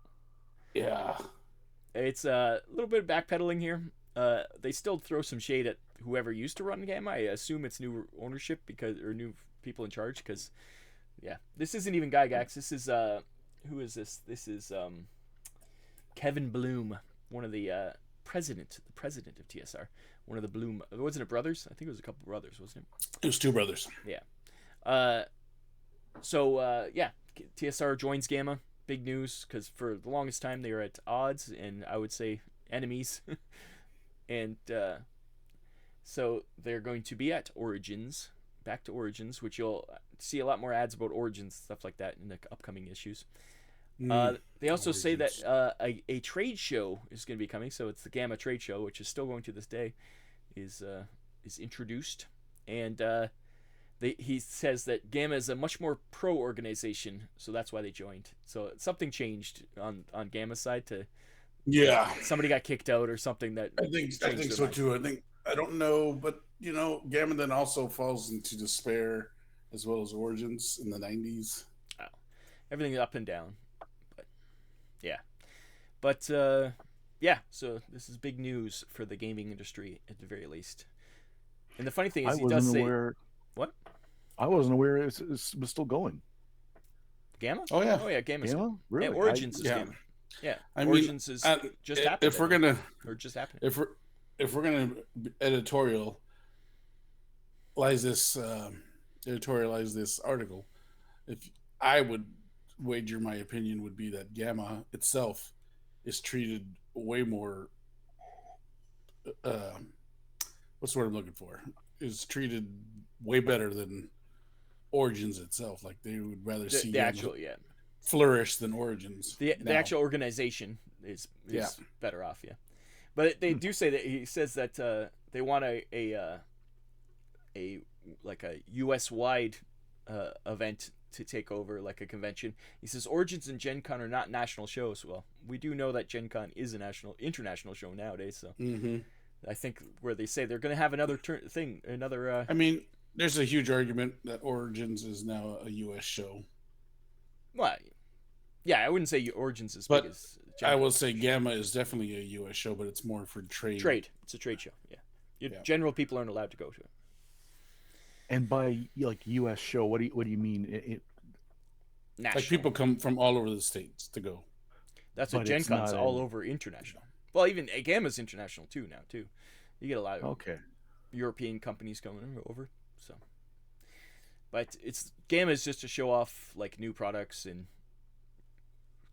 Speaker 1: Yeah.
Speaker 2: It's a little bit of backpedaling here. They still throw some shade at whoever used to run Gamma. I assume it's new ownership or new people in charge because, yeah, this isn't even Gygax. This is who is this? This is Kevin Bloom, one of the president of TSR. One of the Bloom. Wasn't it brothers? I think it was a couple brothers, wasn't
Speaker 1: It was two brothers.
Speaker 2: it? Yeah. TSR joins Gamma. Big news because for the longest time they were at odds and I would say enemies. And so they're going to be at Origins, back to Origins, which you'll see a lot more ads about Origins, stuff like that in the upcoming issues. They also say that a trade show is going to be coming, so it's the Gamma Trade Show, which is still going to this day, is introduced, and he says that Gamma is a much more pro organization, so that's why they joined. So something changed on Gamma's side to like
Speaker 1: Yeah,
Speaker 2: somebody got kicked out or something that
Speaker 1: I
Speaker 2: changed
Speaker 1: think
Speaker 2: their
Speaker 1: so
Speaker 2: mind.
Speaker 1: too. I don't know, but Gammon then also falls into despair as well as Origins in the '90s.
Speaker 2: Oh, everything up and down, but yeah, but yeah. So this is big news for the gaming industry at the very least. And the funny thing
Speaker 3: I
Speaker 2: is, he does
Speaker 3: wasn't
Speaker 2: say
Speaker 3: aware.
Speaker 2: what
Speaker 3: I wasn't aware it was still going.
Speaker 2: Gamma?
Speaker 1: Oh yeah,
Speaker 2: Oh yeah, Gamma's good.
Speaker 3: Gamma,
Speaker 2: Yeah,
Speaker 3: really?
Speaker 2: Origins is
Speaker 1: yeah.
Speaker 2: Gamma. Yeah,
Speaker 1: I mean,
Speaker 2: Origins is
Speaker 1: uh,
Speaker 2: just happened,
Speaker 1: if
Speaker 2: I
Speaker 1: we're
Speaker 2: think,
Speaker 1: gonna
Speaker 2: or just happening.
Speaker 1: if we're if we're gonna editorialize this editorialize this article, if I would wager my opinion would be that Gamma itself is treated way more. Uh, what's the word I'm looking for? Is treated way better than Origins itself. Like they would rather see
Speaker 2: The
Speaker 1: Gamma
Speaker 2: actual yeah,
Speaker 1: flourish than Origins
Speaker 2: the
Speaker 1: now.
Speaker 2: actual organization is
Speaker 1: Yeah.
Speaker 2: better off. Yeah, but they
Speaker 3: Hmm.
Speaker 2: do say that he says that they want a like a U.S. wide event to take over, like a convention. He says Origins and Gen Con are not national shows. Well, we do know that Gen Con is a international show nowadays. So
Speaker 1: Mm-hmm.
Speaker 2: I think where they say they're going to have another thing, another.
Speaker 1: I mean, there's a huge argument that Origins is now a U.S. show,
Speaker 2: Well, yeah, I wouldn't say Origins as big
Speaker 1: but
Speaker 2: as
Speaker 1: I
Speaker 2: Gen
Speaker 1: will
Speaker 2: Con.
Speaker 1: say Gamma is definitely a U.S. show, but it's more for trade.
Speaker 2: Trade. It's a trade show. Yeah,
Speaker 1: Yeah.
Speaker 2: general people aren't allowed to go to it.
Speaker 3: And by like U.S. show, what do you mean?
Speaker 2: National.
Speaker 1: Like people come from all over the states to go.
Speaker 2: That's what
Speaker 3: But
Speaker 2: Gen
Speaker 3: it's
Speaker 2: Con's
Speaker 3: not
Speaker 2: all
Speaker 3: an
Speaker 2: over international. Well, even Gamma's international too now too. You get a lot of
Speaker 3: okay.
Speaker 2: European companies coming over. So, but it's Gamma is just to show off like new products and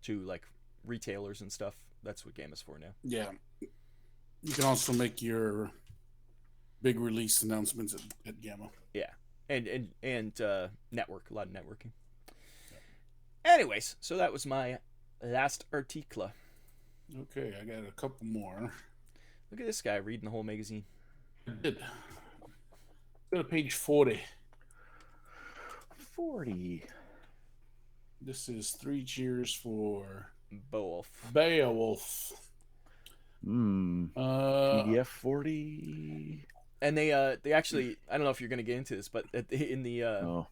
Speaker 2: to like retailers and stuff. That's what Gamma's for now.
Speaker 1: Yeah. You can also make your big release announcements at Gamma.
Speaker 2: Yeah, and network, a lot of networking. Anyways, so that was my last article.
Speaker 1: Okay, I got a couple more.
Speaker 2: Look at this guy reading the whole magazine.
Speaker 1: I did. Go to page 40.
Speaker 3: 40.
Speaker 1: This is Three Cheers for
Speaker 2: Beowulf.
Speaker 1: Beowulf.
Speaker 3: PDF 40.
Speaker 2: And they actually, I don't know if you're gonna get into this, but in
Speaker 3: Oh,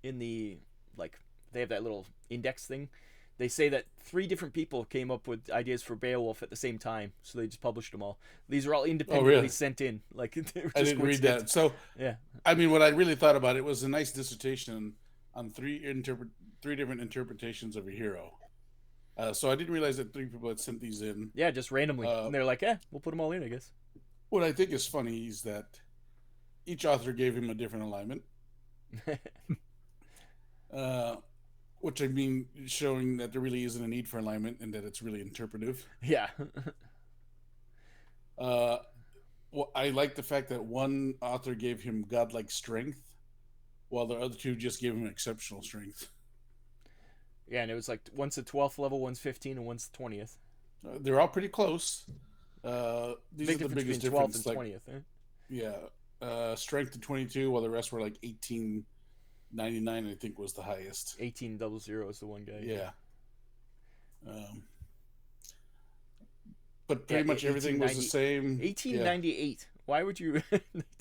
Speaker 2: the like they have that little index thing. They say that 3 different people came up with ideas for Beowulf at the same time, so they just published them all. These are all independently
Speaker 1: really?
Speaker 2: sent in. Like they were
Speaker 1: I
Speaker 2: just
Speaker 1: didn't read that. So,
Speaker 2: Yeah,
Speaker 1: I mean, what I really thought about it was a nice dissertation on three different interpretations of a hero. So I didn't realize that 3 people had sent these in.
Speaker 2: yeah, just randomly, and they're like, we'll put them all in, I guess.
Speaker 1: What I think is funny is that each author gave him a different alignment. Which I mean, showing that there really isn't a need for alignment and that it's really interpretive.
Speaker 2: Yeah.
Speaker 1: Well, I like the fact that one author gave him godlike strength, while the other 2 just gave him exceptional strength.
Speaker 2: Yeah, and it was like one's the 12th level, one's 15, and one's the 20th.
Speaker 1: They're all pretty close. These
Speaker 2: Big
Speaker 1: are the
Speaker 2: difference
Speaker 1: biggest
Speaker 2: between 12th
Speaker 1: difference.
Speaker 2: and
Speaker 1: Like,
Speaker 2: 20th. Eh?
Speaker 1: yeah, strength to 22, while the rest were like 1899. I think was the highest.
Speaker 2: 1800 is the one guy.
Speaker 1: Yeah. But pretty much everything was the same.
Speaker 2: 1898. Yeah. Why would you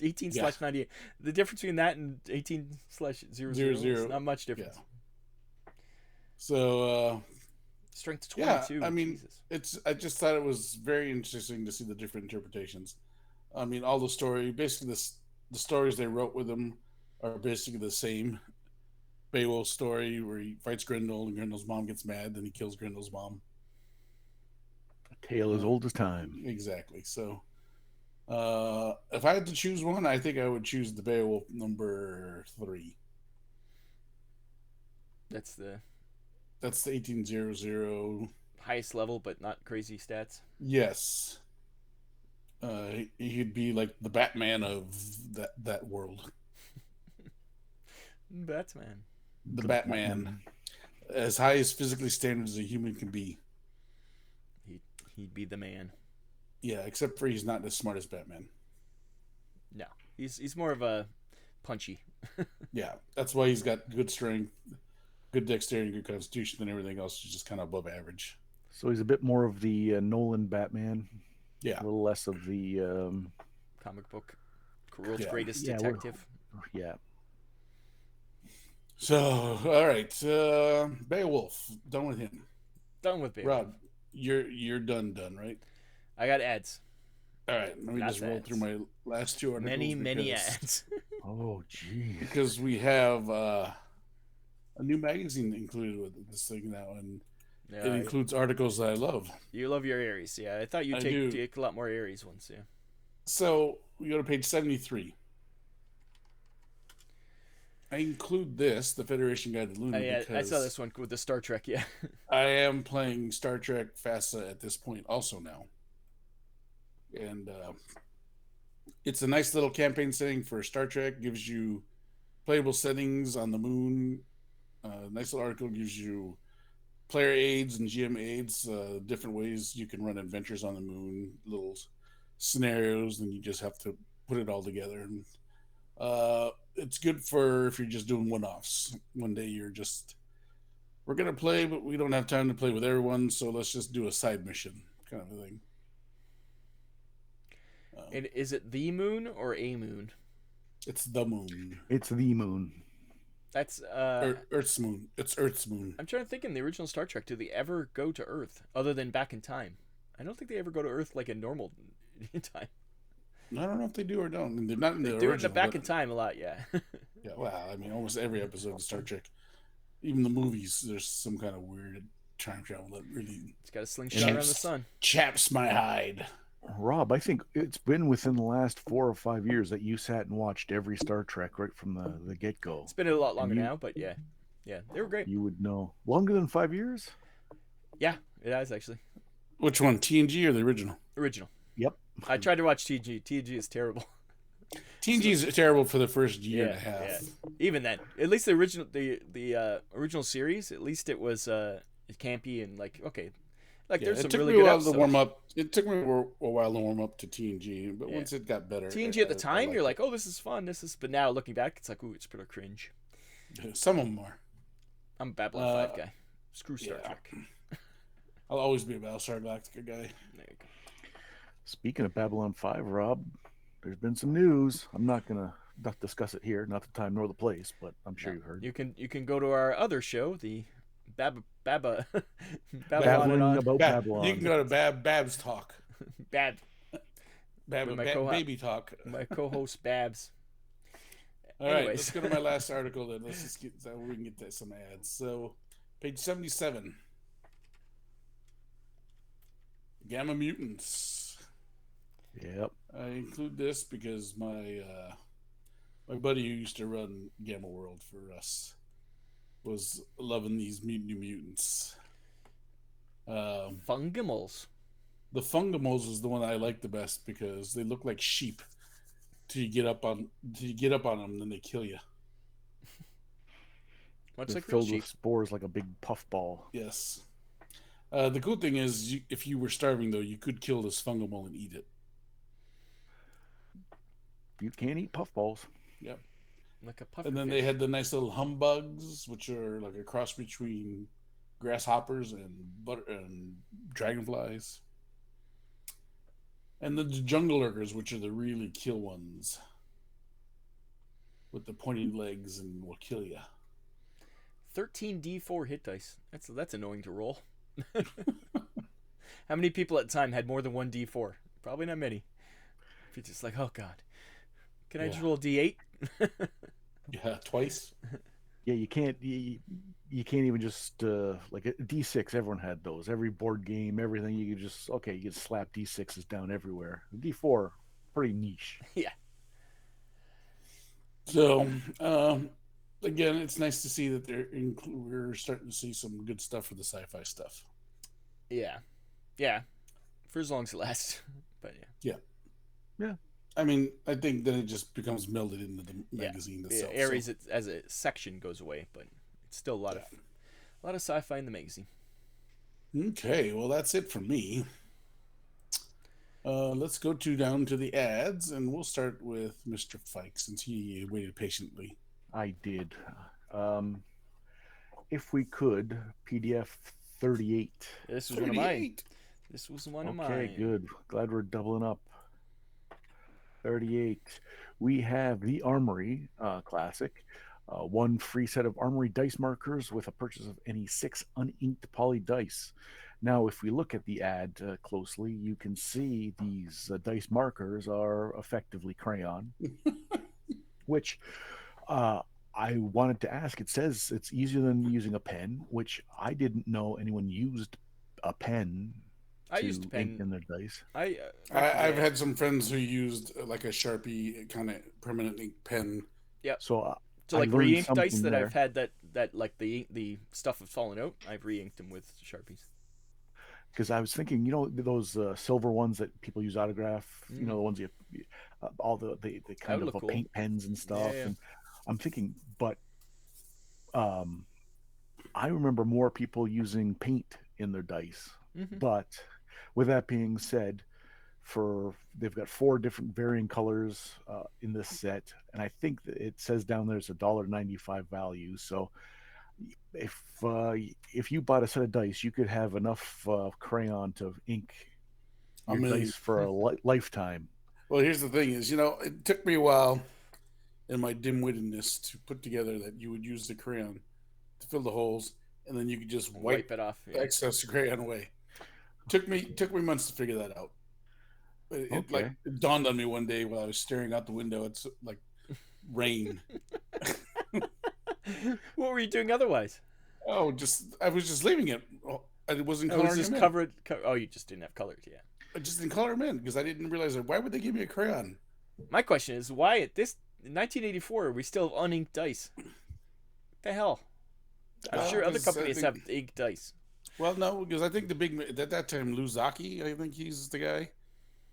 Speaker 2: 18/98? The difference between that and 18/00 is not much difference.
Speaker 1: Yeah. So
Speaker 2: strength 22.
Speaker 1: Yeah, I mean,
Speaker 2: Jesus.
Speaker 1: I just thought it was very interesting to see the different interpretations. I mean, all the story, basically the stories they wrote with them are basically the same. Beowulf's story where he fights Grendel and Grendel's mom gets mad, then he kills Grendel's mom.
Speaker 3: A tale as old as time.
Speaker 1: Exactly. So, if I had to choose one, I think I would choose the Beowulf number 3.
Speaker 2: That's the
Speaker 1: 1800.
Speaker 2: highest level, but not crazy stats.
Speaker 1: Yes. He'd be like the Batman of that world.
Speaker 2: Batman.
Speaker 1: The Batman. As high as physically standard as a human can be.
Speaker 2: He'd be the man.
Speaker 1: Yeah, except for he's not as smart as Batman.
Speaker 2: No, he's more of a punchy.
Speaker 1: Yeah, that's why he's got good strength, good dexterity, good constitution, and everything else is just kind of above average.
Speaker 3: So he's a bit more of the Nolan Batman,
Speaker 1: Yeah,
Speaker 3: a little less of the
Speaker 2: Comic book, world's
Speaker 1: yeah.
Speaker 2: greatest
Speaker 3: yeah,
Speaker 2: detective.
Speaker 3: yeah.
Speaker 1: So, all right, Beowulf, done with him.
Speaker 2: Done with Beowulf.
Speaker 1: Rob, you're done, right?
Speaker 2: I got ads.
Speaker 1: All right, let me
Speaker 2: Lots
Speaker 1: just
Speaker 2: of
Speaker 1: roll through
Speaker 2: ads.
Speaker 1: my last two articles
Speaker 2: Many ads.
Speaker 3: Oh, geez.
Speaker 1: because we have a new magazine included with this thing now, and it
Speaker 2: Yeah,
Speaker 1: includes articles that I love.
Speaker 2: you love your Aries. Yeah, I thought you'd
Speaker 1: I
Speaker 2: take
Speaker 1: do.
Speaker 2: a lot more Aries ones. Yeah.
Speaker 1: So we go to page 73. I include this, the Federation Guide to Luna,
Speaker 2: Yeah, I saw
Speaker 1: because
Speaker 2: this one with the Star Trek. Yeah.
Speaker 1: I am playing Star Trek FASA at this point also now. And it's a nice little campaign setting for Star Trek, gives you playable settings on the moon. Nice little article gives you player aids and GM aids, different ways you can run adventures on the moon, little scenarios, and you just have to put it all together. And it's good for if you're just doing one-offs. One day we're gonna play, but we don't have time to play with everyone, so let's just do a side mission kind of a thing.
Speaker 2: And is it the moon or a moon?
Speaker 1: It's the moon.
Speaker 3: It's the moon.
Speaker 2: That's
Speaker 1: Earth's moon. It's Earth's moon.
Speaker 2: I'm trying to think in the original Star Trek, do they ever go to Earth other than back in time? I don't think they ever go to Earth like in normal time.
Speaker 1: I don't know if they do or don't. I mean, they're not in
Speaker 2: They
Speaker 1: the
Speaker 2: do it in
Speaker 1: original.
Speaker 2: the back
Speaker 1: but,
Speaker 2: in time a lot, yeah.
Speaker 1: yeah, well, I mean, almost every episode of Star Trek, even the movies, there's some kind of weird time travel that really
Speaker 2: It's got a slingshot around the sun.
Speaker 1: chaps my hide.
Speaker 3: Rob, I think it's been within the last 4 or 5 years that you sat and watched every Star Trek right from the get go.
Speaker 2: It's been a lot longer now, but yeah, they were great.
Speaker 3: You would know. Longer than 5 years?
Speaker 2: Yeah, it has actually.
Speaker 1: Which one, TNG or the original?
Speaker 2: Original.
Speaker 3: Yep.
Speaker 2: I tried to watch TNG. TNG is terrible.
Speaker 1: TNG is terrible for the first year and a half.
Speaker 2: Yeah. Even then, at least the original series, at least it was campy and like okay, like
Speaker 1: Yeah,
Speaker 2: there's
Speaker 1: it
Speaker 2: some
Speaker 1: took
Speaker 2: really
Speaker 1: me a
Speaker 2: good
Speaker 1: while
Speaker 2: episodes.
Speaker 1: to warm up. It took me a while to warm up to TNG, but
Speaker 2: Yeah.
Speaker 1: once it got better,
Speaker 2: TNG at the
Speaker 1: I
Speaker 2: time,
Speaker 1: liked
Speaker 2: you're
Speaker 1: it.
Speaker 2: like, oh, this is fun. But now looking back, it's like, ooh, it's pretty cringe.
Speaker 1: Some of them are.
Speaker 2: I'm a Babylon 5 guy. Screw Star
Speaker 1: yeah.
Speaker 2: Trek.
Speaker 1: I'll always be a Battlestar Galactica guy.
Speaker 2: There you go.
Speaker 3: Speaking of Babylon 5, Rob, there's been some news. I'm not going to not discuss it here, not the time nor the place, but I'm sure
Speaker 2: No,
Speaker 3: you heard.
Speaker 2: You can go to our other show, the Babylon
Speaker 3: Babbling
Speaker 2: and on.
Speaker 3: about Babylon.
Speaker 1: You can go to Babs Talk.
Speaker 2: Bab,
Speaker 1: Bab,
Speaker 2: With my
Speaker 1: Baby Talk.
Speaker 2: my co-host Babs.
Speaker 1: All right,
Speaker 2: Anyways.
Speaker 1: let's go to my last article then. Let's just get so we can get some ads. So, page 77. Gamma Mutants.
Speaker 3: Yep.
Speaker 1: I include this because my buddy who used to run Gamma World for us was loving these New Mutants.
Speaker 2: Fungimals.
Speaker 1: The Fungimals is the one I like the best because they look like sheep till you get up on them, then they kill you.
Speaker 2: Much
Speaker 3: They're
Speaker 2: like real
Speaker 3: filled
Speaker 2: sheep.
Speaker 3: with spores like a big puff ball.
Speaker 1: Yes. The cool thing is, if you were starving though, you could kill this Fungimal and eat it.
Speaker 3: You can't eat puff balls.
Speaker 1: Yep.
Speaker 2: Like a puffer
Speaker 1: And then
Speaker 2: fish.
Speaker 1: they had the nice little humbugs, which are like a cross between grasshoppers and dragonflies. And the jungle lurkers, which are the really kill ones, with the pointy legs and will kill you.
Speaker 2: 13d4 hit dice. That's annoying to roll. How many people at the time had more than one d4? Probably not many. If you're just like, oh god, can I just roll a d8?
Speaker 1: Yeah, twice.
Speaker 3: Yeah, you can't. You can't even just like a D6. Everyone had those. Every board game, everything. You could just you could slap D6s down everywhere. D4, pretty niche.
Speaker 2: Yeah.
Speaker 1: So again, it's nice to see that we're starting to see some good stuff for the sci-fi stuff.
Speaker 2: Yeah. Yeah. For as long as it lasts. But yeah.
Speaker 3: Yeah.
Speaker 1: I mean, I think then it just becomes melded into the magazine itself.
Speaker 2: Aries as a section goes away, but it's still a lot of sci-fi in the magazine.
Speaker 1: Okay, well that's it for me. Let's go down to the ads, and we'll start with Mr. Fike since he waited patiently.
Speaker 3: I did. Um, if we could, PDF 38.
Speaker 2: This was one of mine.
Speaker 1: 38.
Speaker 2: This was one of
Speaker 3: Okay,
Speaker 2: mine.
Speaker 3: good. Glad we're doubling up. 38. We have the Armory Classic. One free set of Armory dice markers with a purchase of any 6 uninked poly dice. Now, if we look at the ad closely, you can see these dice markers are effectively crayon, which uh, I wanted to ask. It says it's easier than using a pen, which I didn't know anyone used a pen
Speaker 2: I used a
Speaker 3: to ink
Speaker 2: pen.
Speaker 3: in their dice.
Speaker 2: I
Speaker 1: I've had some friends who used like a Sharpie kind of permanent ink pen.
Speaker 2: Yep.
Speaker 3: So
Speaker 2: So
Speaker 3: I
Speaker 2: like
Speaker 3: learned
Speaker 2: re-ink dice
Speaker 3: something
Speaker 2: that I've
Speaker 3: there.
Speaker 2: had that like the stuff have fallen out. I've re-inked them with Sharpies.
Speaker 3: Because I was thinking, those silver ones that people use autograph,
Speaker 2: Mm.
Speaker 3: the ones all the
Speaker 2: That
Speaker 3: kind
Speaker 2: would
Speaker 3: of
Speaker 2: look cool.
Speaker 3: paint pens and
Speaker 2: Yeah,
Speaker 3: stuff.
Speaker 2: yeah.
Speaker 3: And I'm thinking, but um, I remember more people using paint in their dice.
Speaker 2: Mm-hmm.
Speaker 3: But with that being said, they've got 4 different varying colors in this set, and I think that it says down there it's $1.95 value. So if uh, if you bought a set of dice, you could have enough crayon to ink
Speaker 1: I
Speaker 3: your
Speaker 1: mean,
Speaker 3: dice for a lifetime.
Speaker 1: well, here's the thing: is it took me a while in my dim-wittedness to put together that you would use the crayon to fill the holes, and then you could just wipe
Speaker 2: Wipe it off.
Speaker 1: the
Speaker 2: Yeah.
Speaker 1: excess crayon away. Took me months to figure that out. It like
Speaker 3: Okay.
Speaker 1: it dawned on me one day while I was staring out the window. It's like rain.
Speaker 2: What were you doing otherwise?
Speaker 1: Oh, just I was just leaving it. I wasn't
Speaker 2: Oh, it was
Speaker 1: coloring
Speaker 2: just
Speaker 1: them in.
Speaker 2: covered. Oh, you just didn't have colors. Yeah.
Speaker 1: I just didn't color them in because I didn't realize that. Why would they give me a crayon?
Speaker 2: My question is, why at this in 1984 we still have uninked dice? What the hell? I'm sure other
Speaker 1: Because I
Speaker 2: companies
Speaker 1: think
Speaker 2: have inked dice.
Speaker 1: well, no, because I think the big at that time Luzaki, I think he's the guy.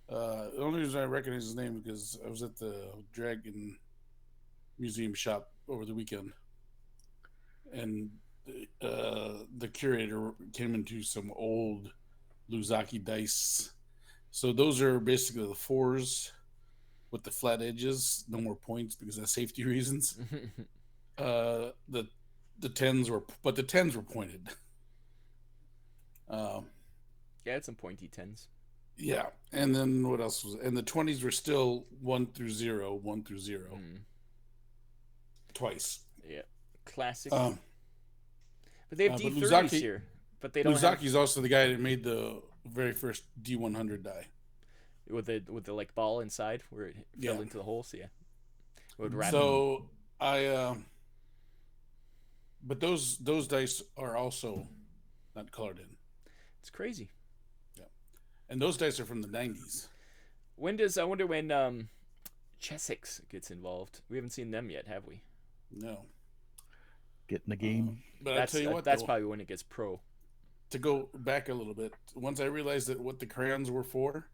Speaker 1: The only reason I recognize his name is because I was at the Dragon Museum shop over the weekend, and the curator came into some old Luzaki dice. So those are basically the fours with the flat edges, no more points because of safety reasons. Uh, the the tens were pointed. Um,
Speaker 2: Yeah, it's some pointy tens.
Speaker 1: yeah, and then what else was? And the 20s were still 1 through 0, 1 through 0,
Speaker 2: Mm,
Speaker 1: twice.
Speaker 2: yeah, classic.
Speaker 1: Um,
Speaker 2: But they have
Speaker 1: but
Speaker 2: D30s here, but they don't have
Speaker 1: Luzaki's also the guy that made the very first D100 die.
Speaker 2: with the like ball inside where it
Speaker 1: Yeah.
Speaker 2: fell into the hole. So yeah, it would rattle.
Speaker 1: So but those dice are also not colored in.
Speaker 2: It's crazy.
Speaker 1: Yeah, and those dice are from the 90s.
Speaker 2: I wonder when Chessex gets involved. We haven't seen them yet, have we?
Speaker 1: No,
Speaker 3: Get in the game.
Speaker 1: but I
Speaker 2: That's
Speaker 1: tell you what,
Speaker 2: that's
Speaker 1: though,
Speaker 2: probably when it gets pro.
Speaker 1: to go back a little bit, once I realized that what the crayons were for,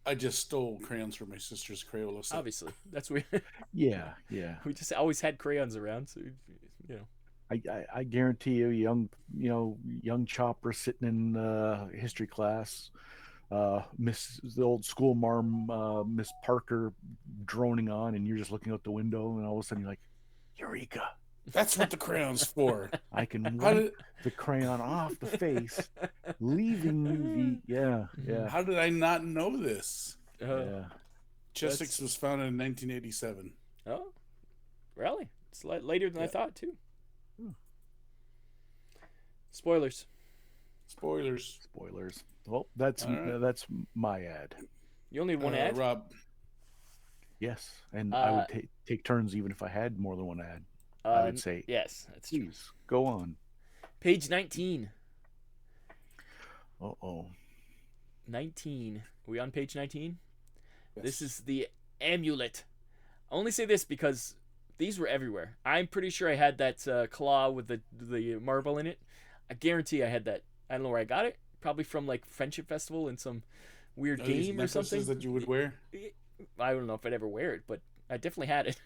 Speaker 1: I just stole crayons from my sister's Crayola set.
Speaker 2: Obviously, that's we
Speaker 3: Yeah, yeah.
Speaker 2: we just always had crayons around. So you know,
Speaker 3: I guarantee you, young Chopper sitting in history class, Miss the old school marm, Miss Parker droning on, and you're just looking out the window, and all of a sudden you're like, Eureka!
Speaker 1: That's what the crayon's for.
Speaker 3: I can
Speaker 1: How
Speaker 3: wipe
Speaker 1: did
Speaker 3: the crayon off the face, leaving yeah,
Speaker 1: how did I not know this?
Speaker 3: yeah.
Speaker 1: Chessex was founded in 1987.
Speaker 2: oh, really? It's later than I
Speaker 1: Yeah.
Speaker 2: thought too. Spoilers.
Speaker 1: Spoilers.
Speaker 3: Spoilers. Well, that's
Speaker 1: All right.
Speaker 3: that's my ad.
Speaker 2: You only need one ad.
Speaker 1: Rob,
Speaker 3: Yes, and I
Speaker 2: Uh,
Speaker 3: would take turns even if I had more than one ad. I would say,
Speaker 2: yes, that's true.
Speaker 3: please go on.
Speaker 2: Page 19.
Speaker 3: Oh,
Speaker 2: 19. Are we on page 19?
Speaker 1: yes.
Speaker 2: This is the amulet. I only say this because these were everywhere. I'm pretty sure I had that claw with the marble in it. I guarantee I had that. I don't know where I got it. Probably from like Friendship Festival in some weird
Speaker 1: These
Speaker 2: game or something.
Speaker 1: necklaces that you would wear.
Speaker 2: I don't know if I'd ever wear it, but I definitely had it.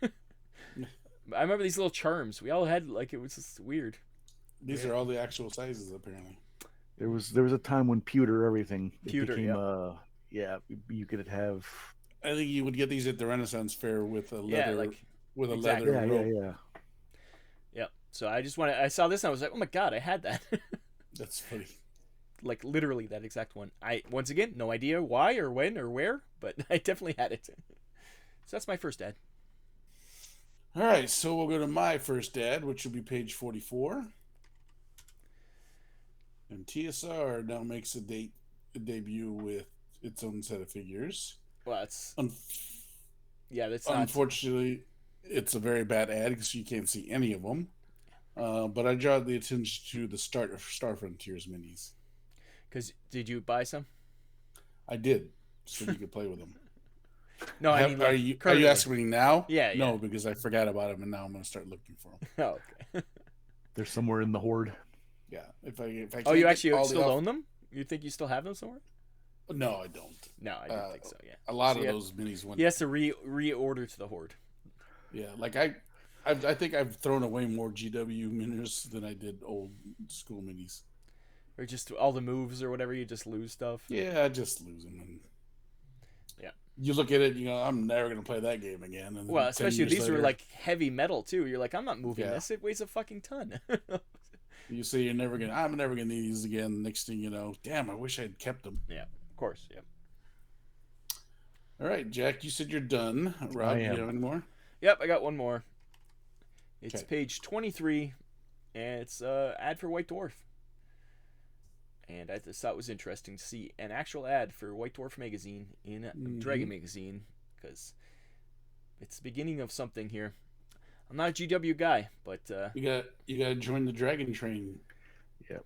Speaker 2: I remember these little charms. We all had like it was just weird.
Speaker 1: These are all the actual sizes apparently.
Speaker 3: there was a time when pewter everything it
Speaker 2: Pewter,
Speaker 3: became
Speaker 2: yep.
Speaker 3: yeah, you could have.
Speaker 1: I think you would get these at the Renaissance Fair with a
Speaker 2: Yeah,
Speaker 1: leather
Speaker 2: like
Speaker 1: with a leather
Speaker 2: exactly.
Speaker 3: Yeah, yeah,
Speaker 1: rope.
Speaker 3: yeah.
Speaker 2: Yep. So I saw this and I was like, oh my god, I had that.
Speaker 1: That's funny.
Speaker 2: Like literally that exact one. I once again no idea why or when or where, but I definitely had it. So that's my first ad.
Speaker 1: All right, so we'll go to my first ad, which will be page 44. And TSR now makes a debut with its own set of figures.
Speaker 2: Well, it's
Speaker 1: Un-
Speaker 2: yeah, that's not
Speaker 1: Unfortunately, it's a very bad ad because you can't see any of them. But I draw the attention to the Star Frontiers minis.
Speaker 2: because did you buy some?
Speaker 1: I did, so you could play with them.
Speaker 2: No, I mean
Speaker 1: Are
Speaker 2: like
Speaker 1: you
Speaker 2: currently.
Speaker 1: asking me now?
Speaker 2: Yeah, yeah.
Speaker 1: No, because I forgot about them, and now I'm going to start looking for them.
Speaker 2: Oh, okay.
Speaker 3: They're somewhere in the horde.
Speaker 1: Yeah, if I
Speaker 2: Oh,
Speaker 1: can't
Speaker 2: you
Speaker 1: get
Speaker 2: actually
Speaker 1: all
Speaker 2: still
Speaker 1: the
Speaker 2: own them? You think you still have them somewhere?
Speaker 1: no, I don't.
Speaker 2: No, I didn't think so. Yeah.
Speaker 1: A lot
Speaker 2: So
Speaker 1: of
Speaker 2: you
Speaker 1: those minis went.
Speaker 2: he has to reorder to the horde,
Speaker 1: Yeah, like I think I've thrown away more GW minis than I did old school minis.
Speaker 2: or just all the moves or whatever. You just lose stuff.
Speaker 1: Yeah, I just lose them. And
Speaker 2: Yeah.
Speaker 1: you look at it, you know, I'm never gonna play that game again. And
Speaker 2: Well,
Speaker 1: then 10
Speaker 2: especially
Speaker 1: years
Speaker 2: these were
Speaker 1: later,
Speaker 2: like heavy metal too. You're like, I'm not moving
Speaker 1: Yeah.
Speaker 2: this. It weighs a fucking ton.
Speaker 1: you say I'm never gonna need these again. Next thing you know, damn, I wish I had kept them.
Speaker 2: Yeah, of course. Yeah.
Speaker 1: All right, Jack, you said you're done. Rob,
Speaker 3: I
Speaker 1: do you
Speaker 3: am.
Speaker 1: have any more?
Speaker 2: Yep, I got one more. It's
Speaker 1: Okay.
Speaker 2: page 23, and it's ad for White Dwarf. And I just thought it was interesting to see an actual ad for White Dwarf magazine in Dragon magazine, because it's the beginning of something here. I'm not a GW guy, but
Speaker 1: You got to join the Dragon Train.
Speaker 3: Yep.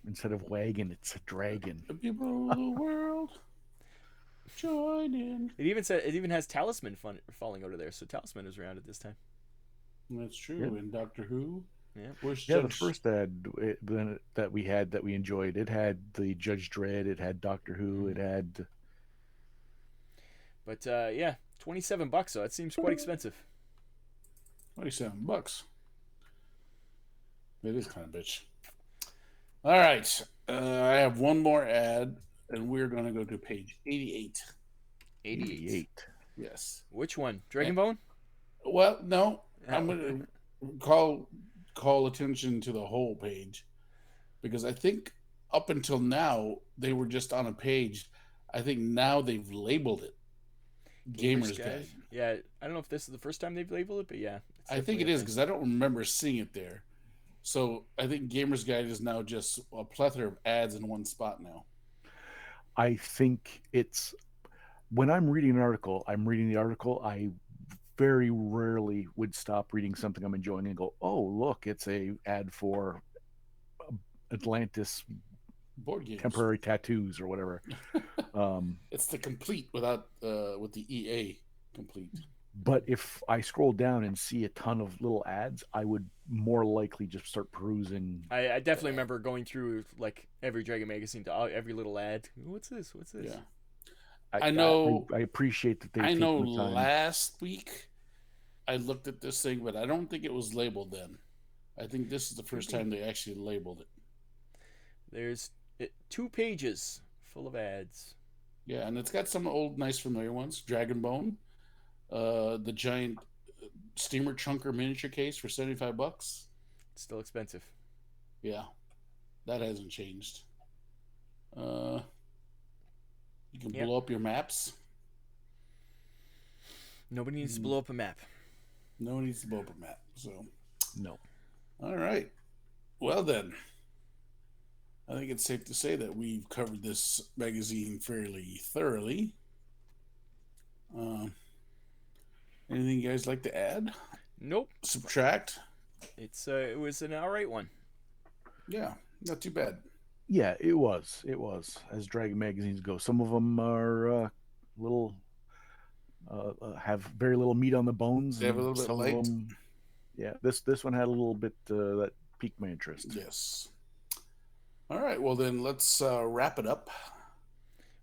Speaker 3: Instead of wagon, it's a dragon.
Speaker 1: The people of the world join in.
Speaker 2: it even has Talisman falling out of there. So Talisman is around at this time.
Speaker 1: That's true.
Speaker 3: Yeah.
Speaker 1: And Doctor Who.
Speaker 2: Yeah.
Speaker 1: Where's
Speaker 3: Yeah, the
Speaker 1: Judge?
Speaker 3: first ad that we had that we enjoyed, it had the Judge Dredd, it had Doctor Who, it had.
Speaker 2: But yeah, $27. So that seems quite expensive.
Speaker 1: $27. It is kind of bitch. All right. I have one more ad, and we're going to go to page 88.
Speaker 2: 88.
Speaker 1: Yes.
Speaker 2: Which one? Dragon Bone?
Speaker 1: Well, no. I'm going to call attention to the whole page because I think up until now they were just on a page. I think now they've labeled it Gamer's Guide.
Speaker 2: Yeah, I don't know if this is the first time they've labeled it, but yeah.
Speaker 1: I think it is because I don't remember seeing it there. So I think Gamer's Guide is now just a plethora of ads in one spot now.
Speaker 3: I think it's when I'm reading an article, I very rarely would stop reading something I'm enjoying and go, "Oh, look, it's a ad for Atlantis
Speaker 1: Board games.
Speaker 3: temporary tattoos or whatever."
Speaker 1: It's the complete without with the EA complete.
Speaker 3: But if I scroll down and see a ton of little ads, I would more likely just start perusing.
Speaker 2: I definitely remember going through like every Dragon magazine to every little ad. What's this? What's this?
Speaker 1: Yeah.
Speaker 3: I
Speaker 1: know.
Speaker 3: I appreciate that they.
Speaker 1: I know.
Speaker 3: The time.
Speaker 1: Last week, I looked at this thing, but I don't think it was labeled then. I think this is the first time they actually labeled it.
Speaker 2: There's 2 pages full of ads.
Speaker 1: Yeah, and it's got some old, nice, familiar ones. Dragon Bone, the giant steamer chunker miniature case for $75.
Speaker 2: It's still expensive.
Speaker 1: Yeah, that hasn't changed. You can blow up your maps.
Speaker 2: Nobody needs to blow up a map.
Speaker 1: No one needs to blow up a map. So,
Speaker 3: No.
Speaker 1: All right. Well then, I think it's safe to say that we've covered this magazine fairly thoroughly. Anything you guys like to add?
Speaker 2: Nope.
Speaker 1: Subtract?
Speaker 2: It was an alright one.
Speaker 1: Yeah, not too bad.
Speaker 3: Yeah, it was. It was, as Dragon magazines go. Some of them are little, have very little meat on the bones.
Speaker 1: They have a little bit
Speaker 3: some
Speaker 1: light.
Speaker 3: of them, yeah, this one had a little bit that piqued my interest.
Speaker 1: Yes. All right. Well, then let's wrap it up.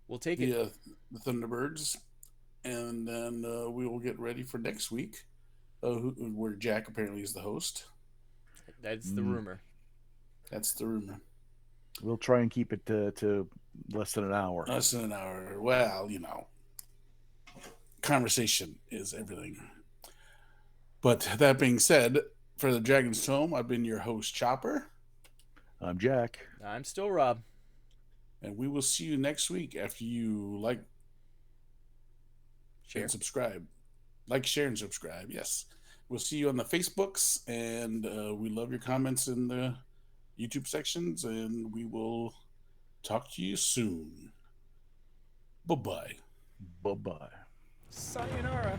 Speaker 2: We'll take
Speaker 1: The Thunderbirds, and then we will get ready for next week, where Jack apparently is the host.
Speaker 2: That's the rumor.
Speaker 1: That's the rumor.
Speaker 3: We'll try and keep it to less than an hour.
Speaker 1: Less than an hour. Well, conversation is everything. But that being said, for the Dragon's Tome, I've been your host, Chopper,
Speaker 3: I'm Jack.
Speaker 2: I'm still Rob.
Speaker 1: and we will see you next week after you like
Speaker 2: Share.
Speaker 1: and subscribe. Like, share, and subscribe. Yes. We'll see you on the Facebooks, and we love your comments in the YouTube sections, and we will talk to you soon. Bye bye.
Speaker 3: Bye bye.
Speaker 2: Sayonara.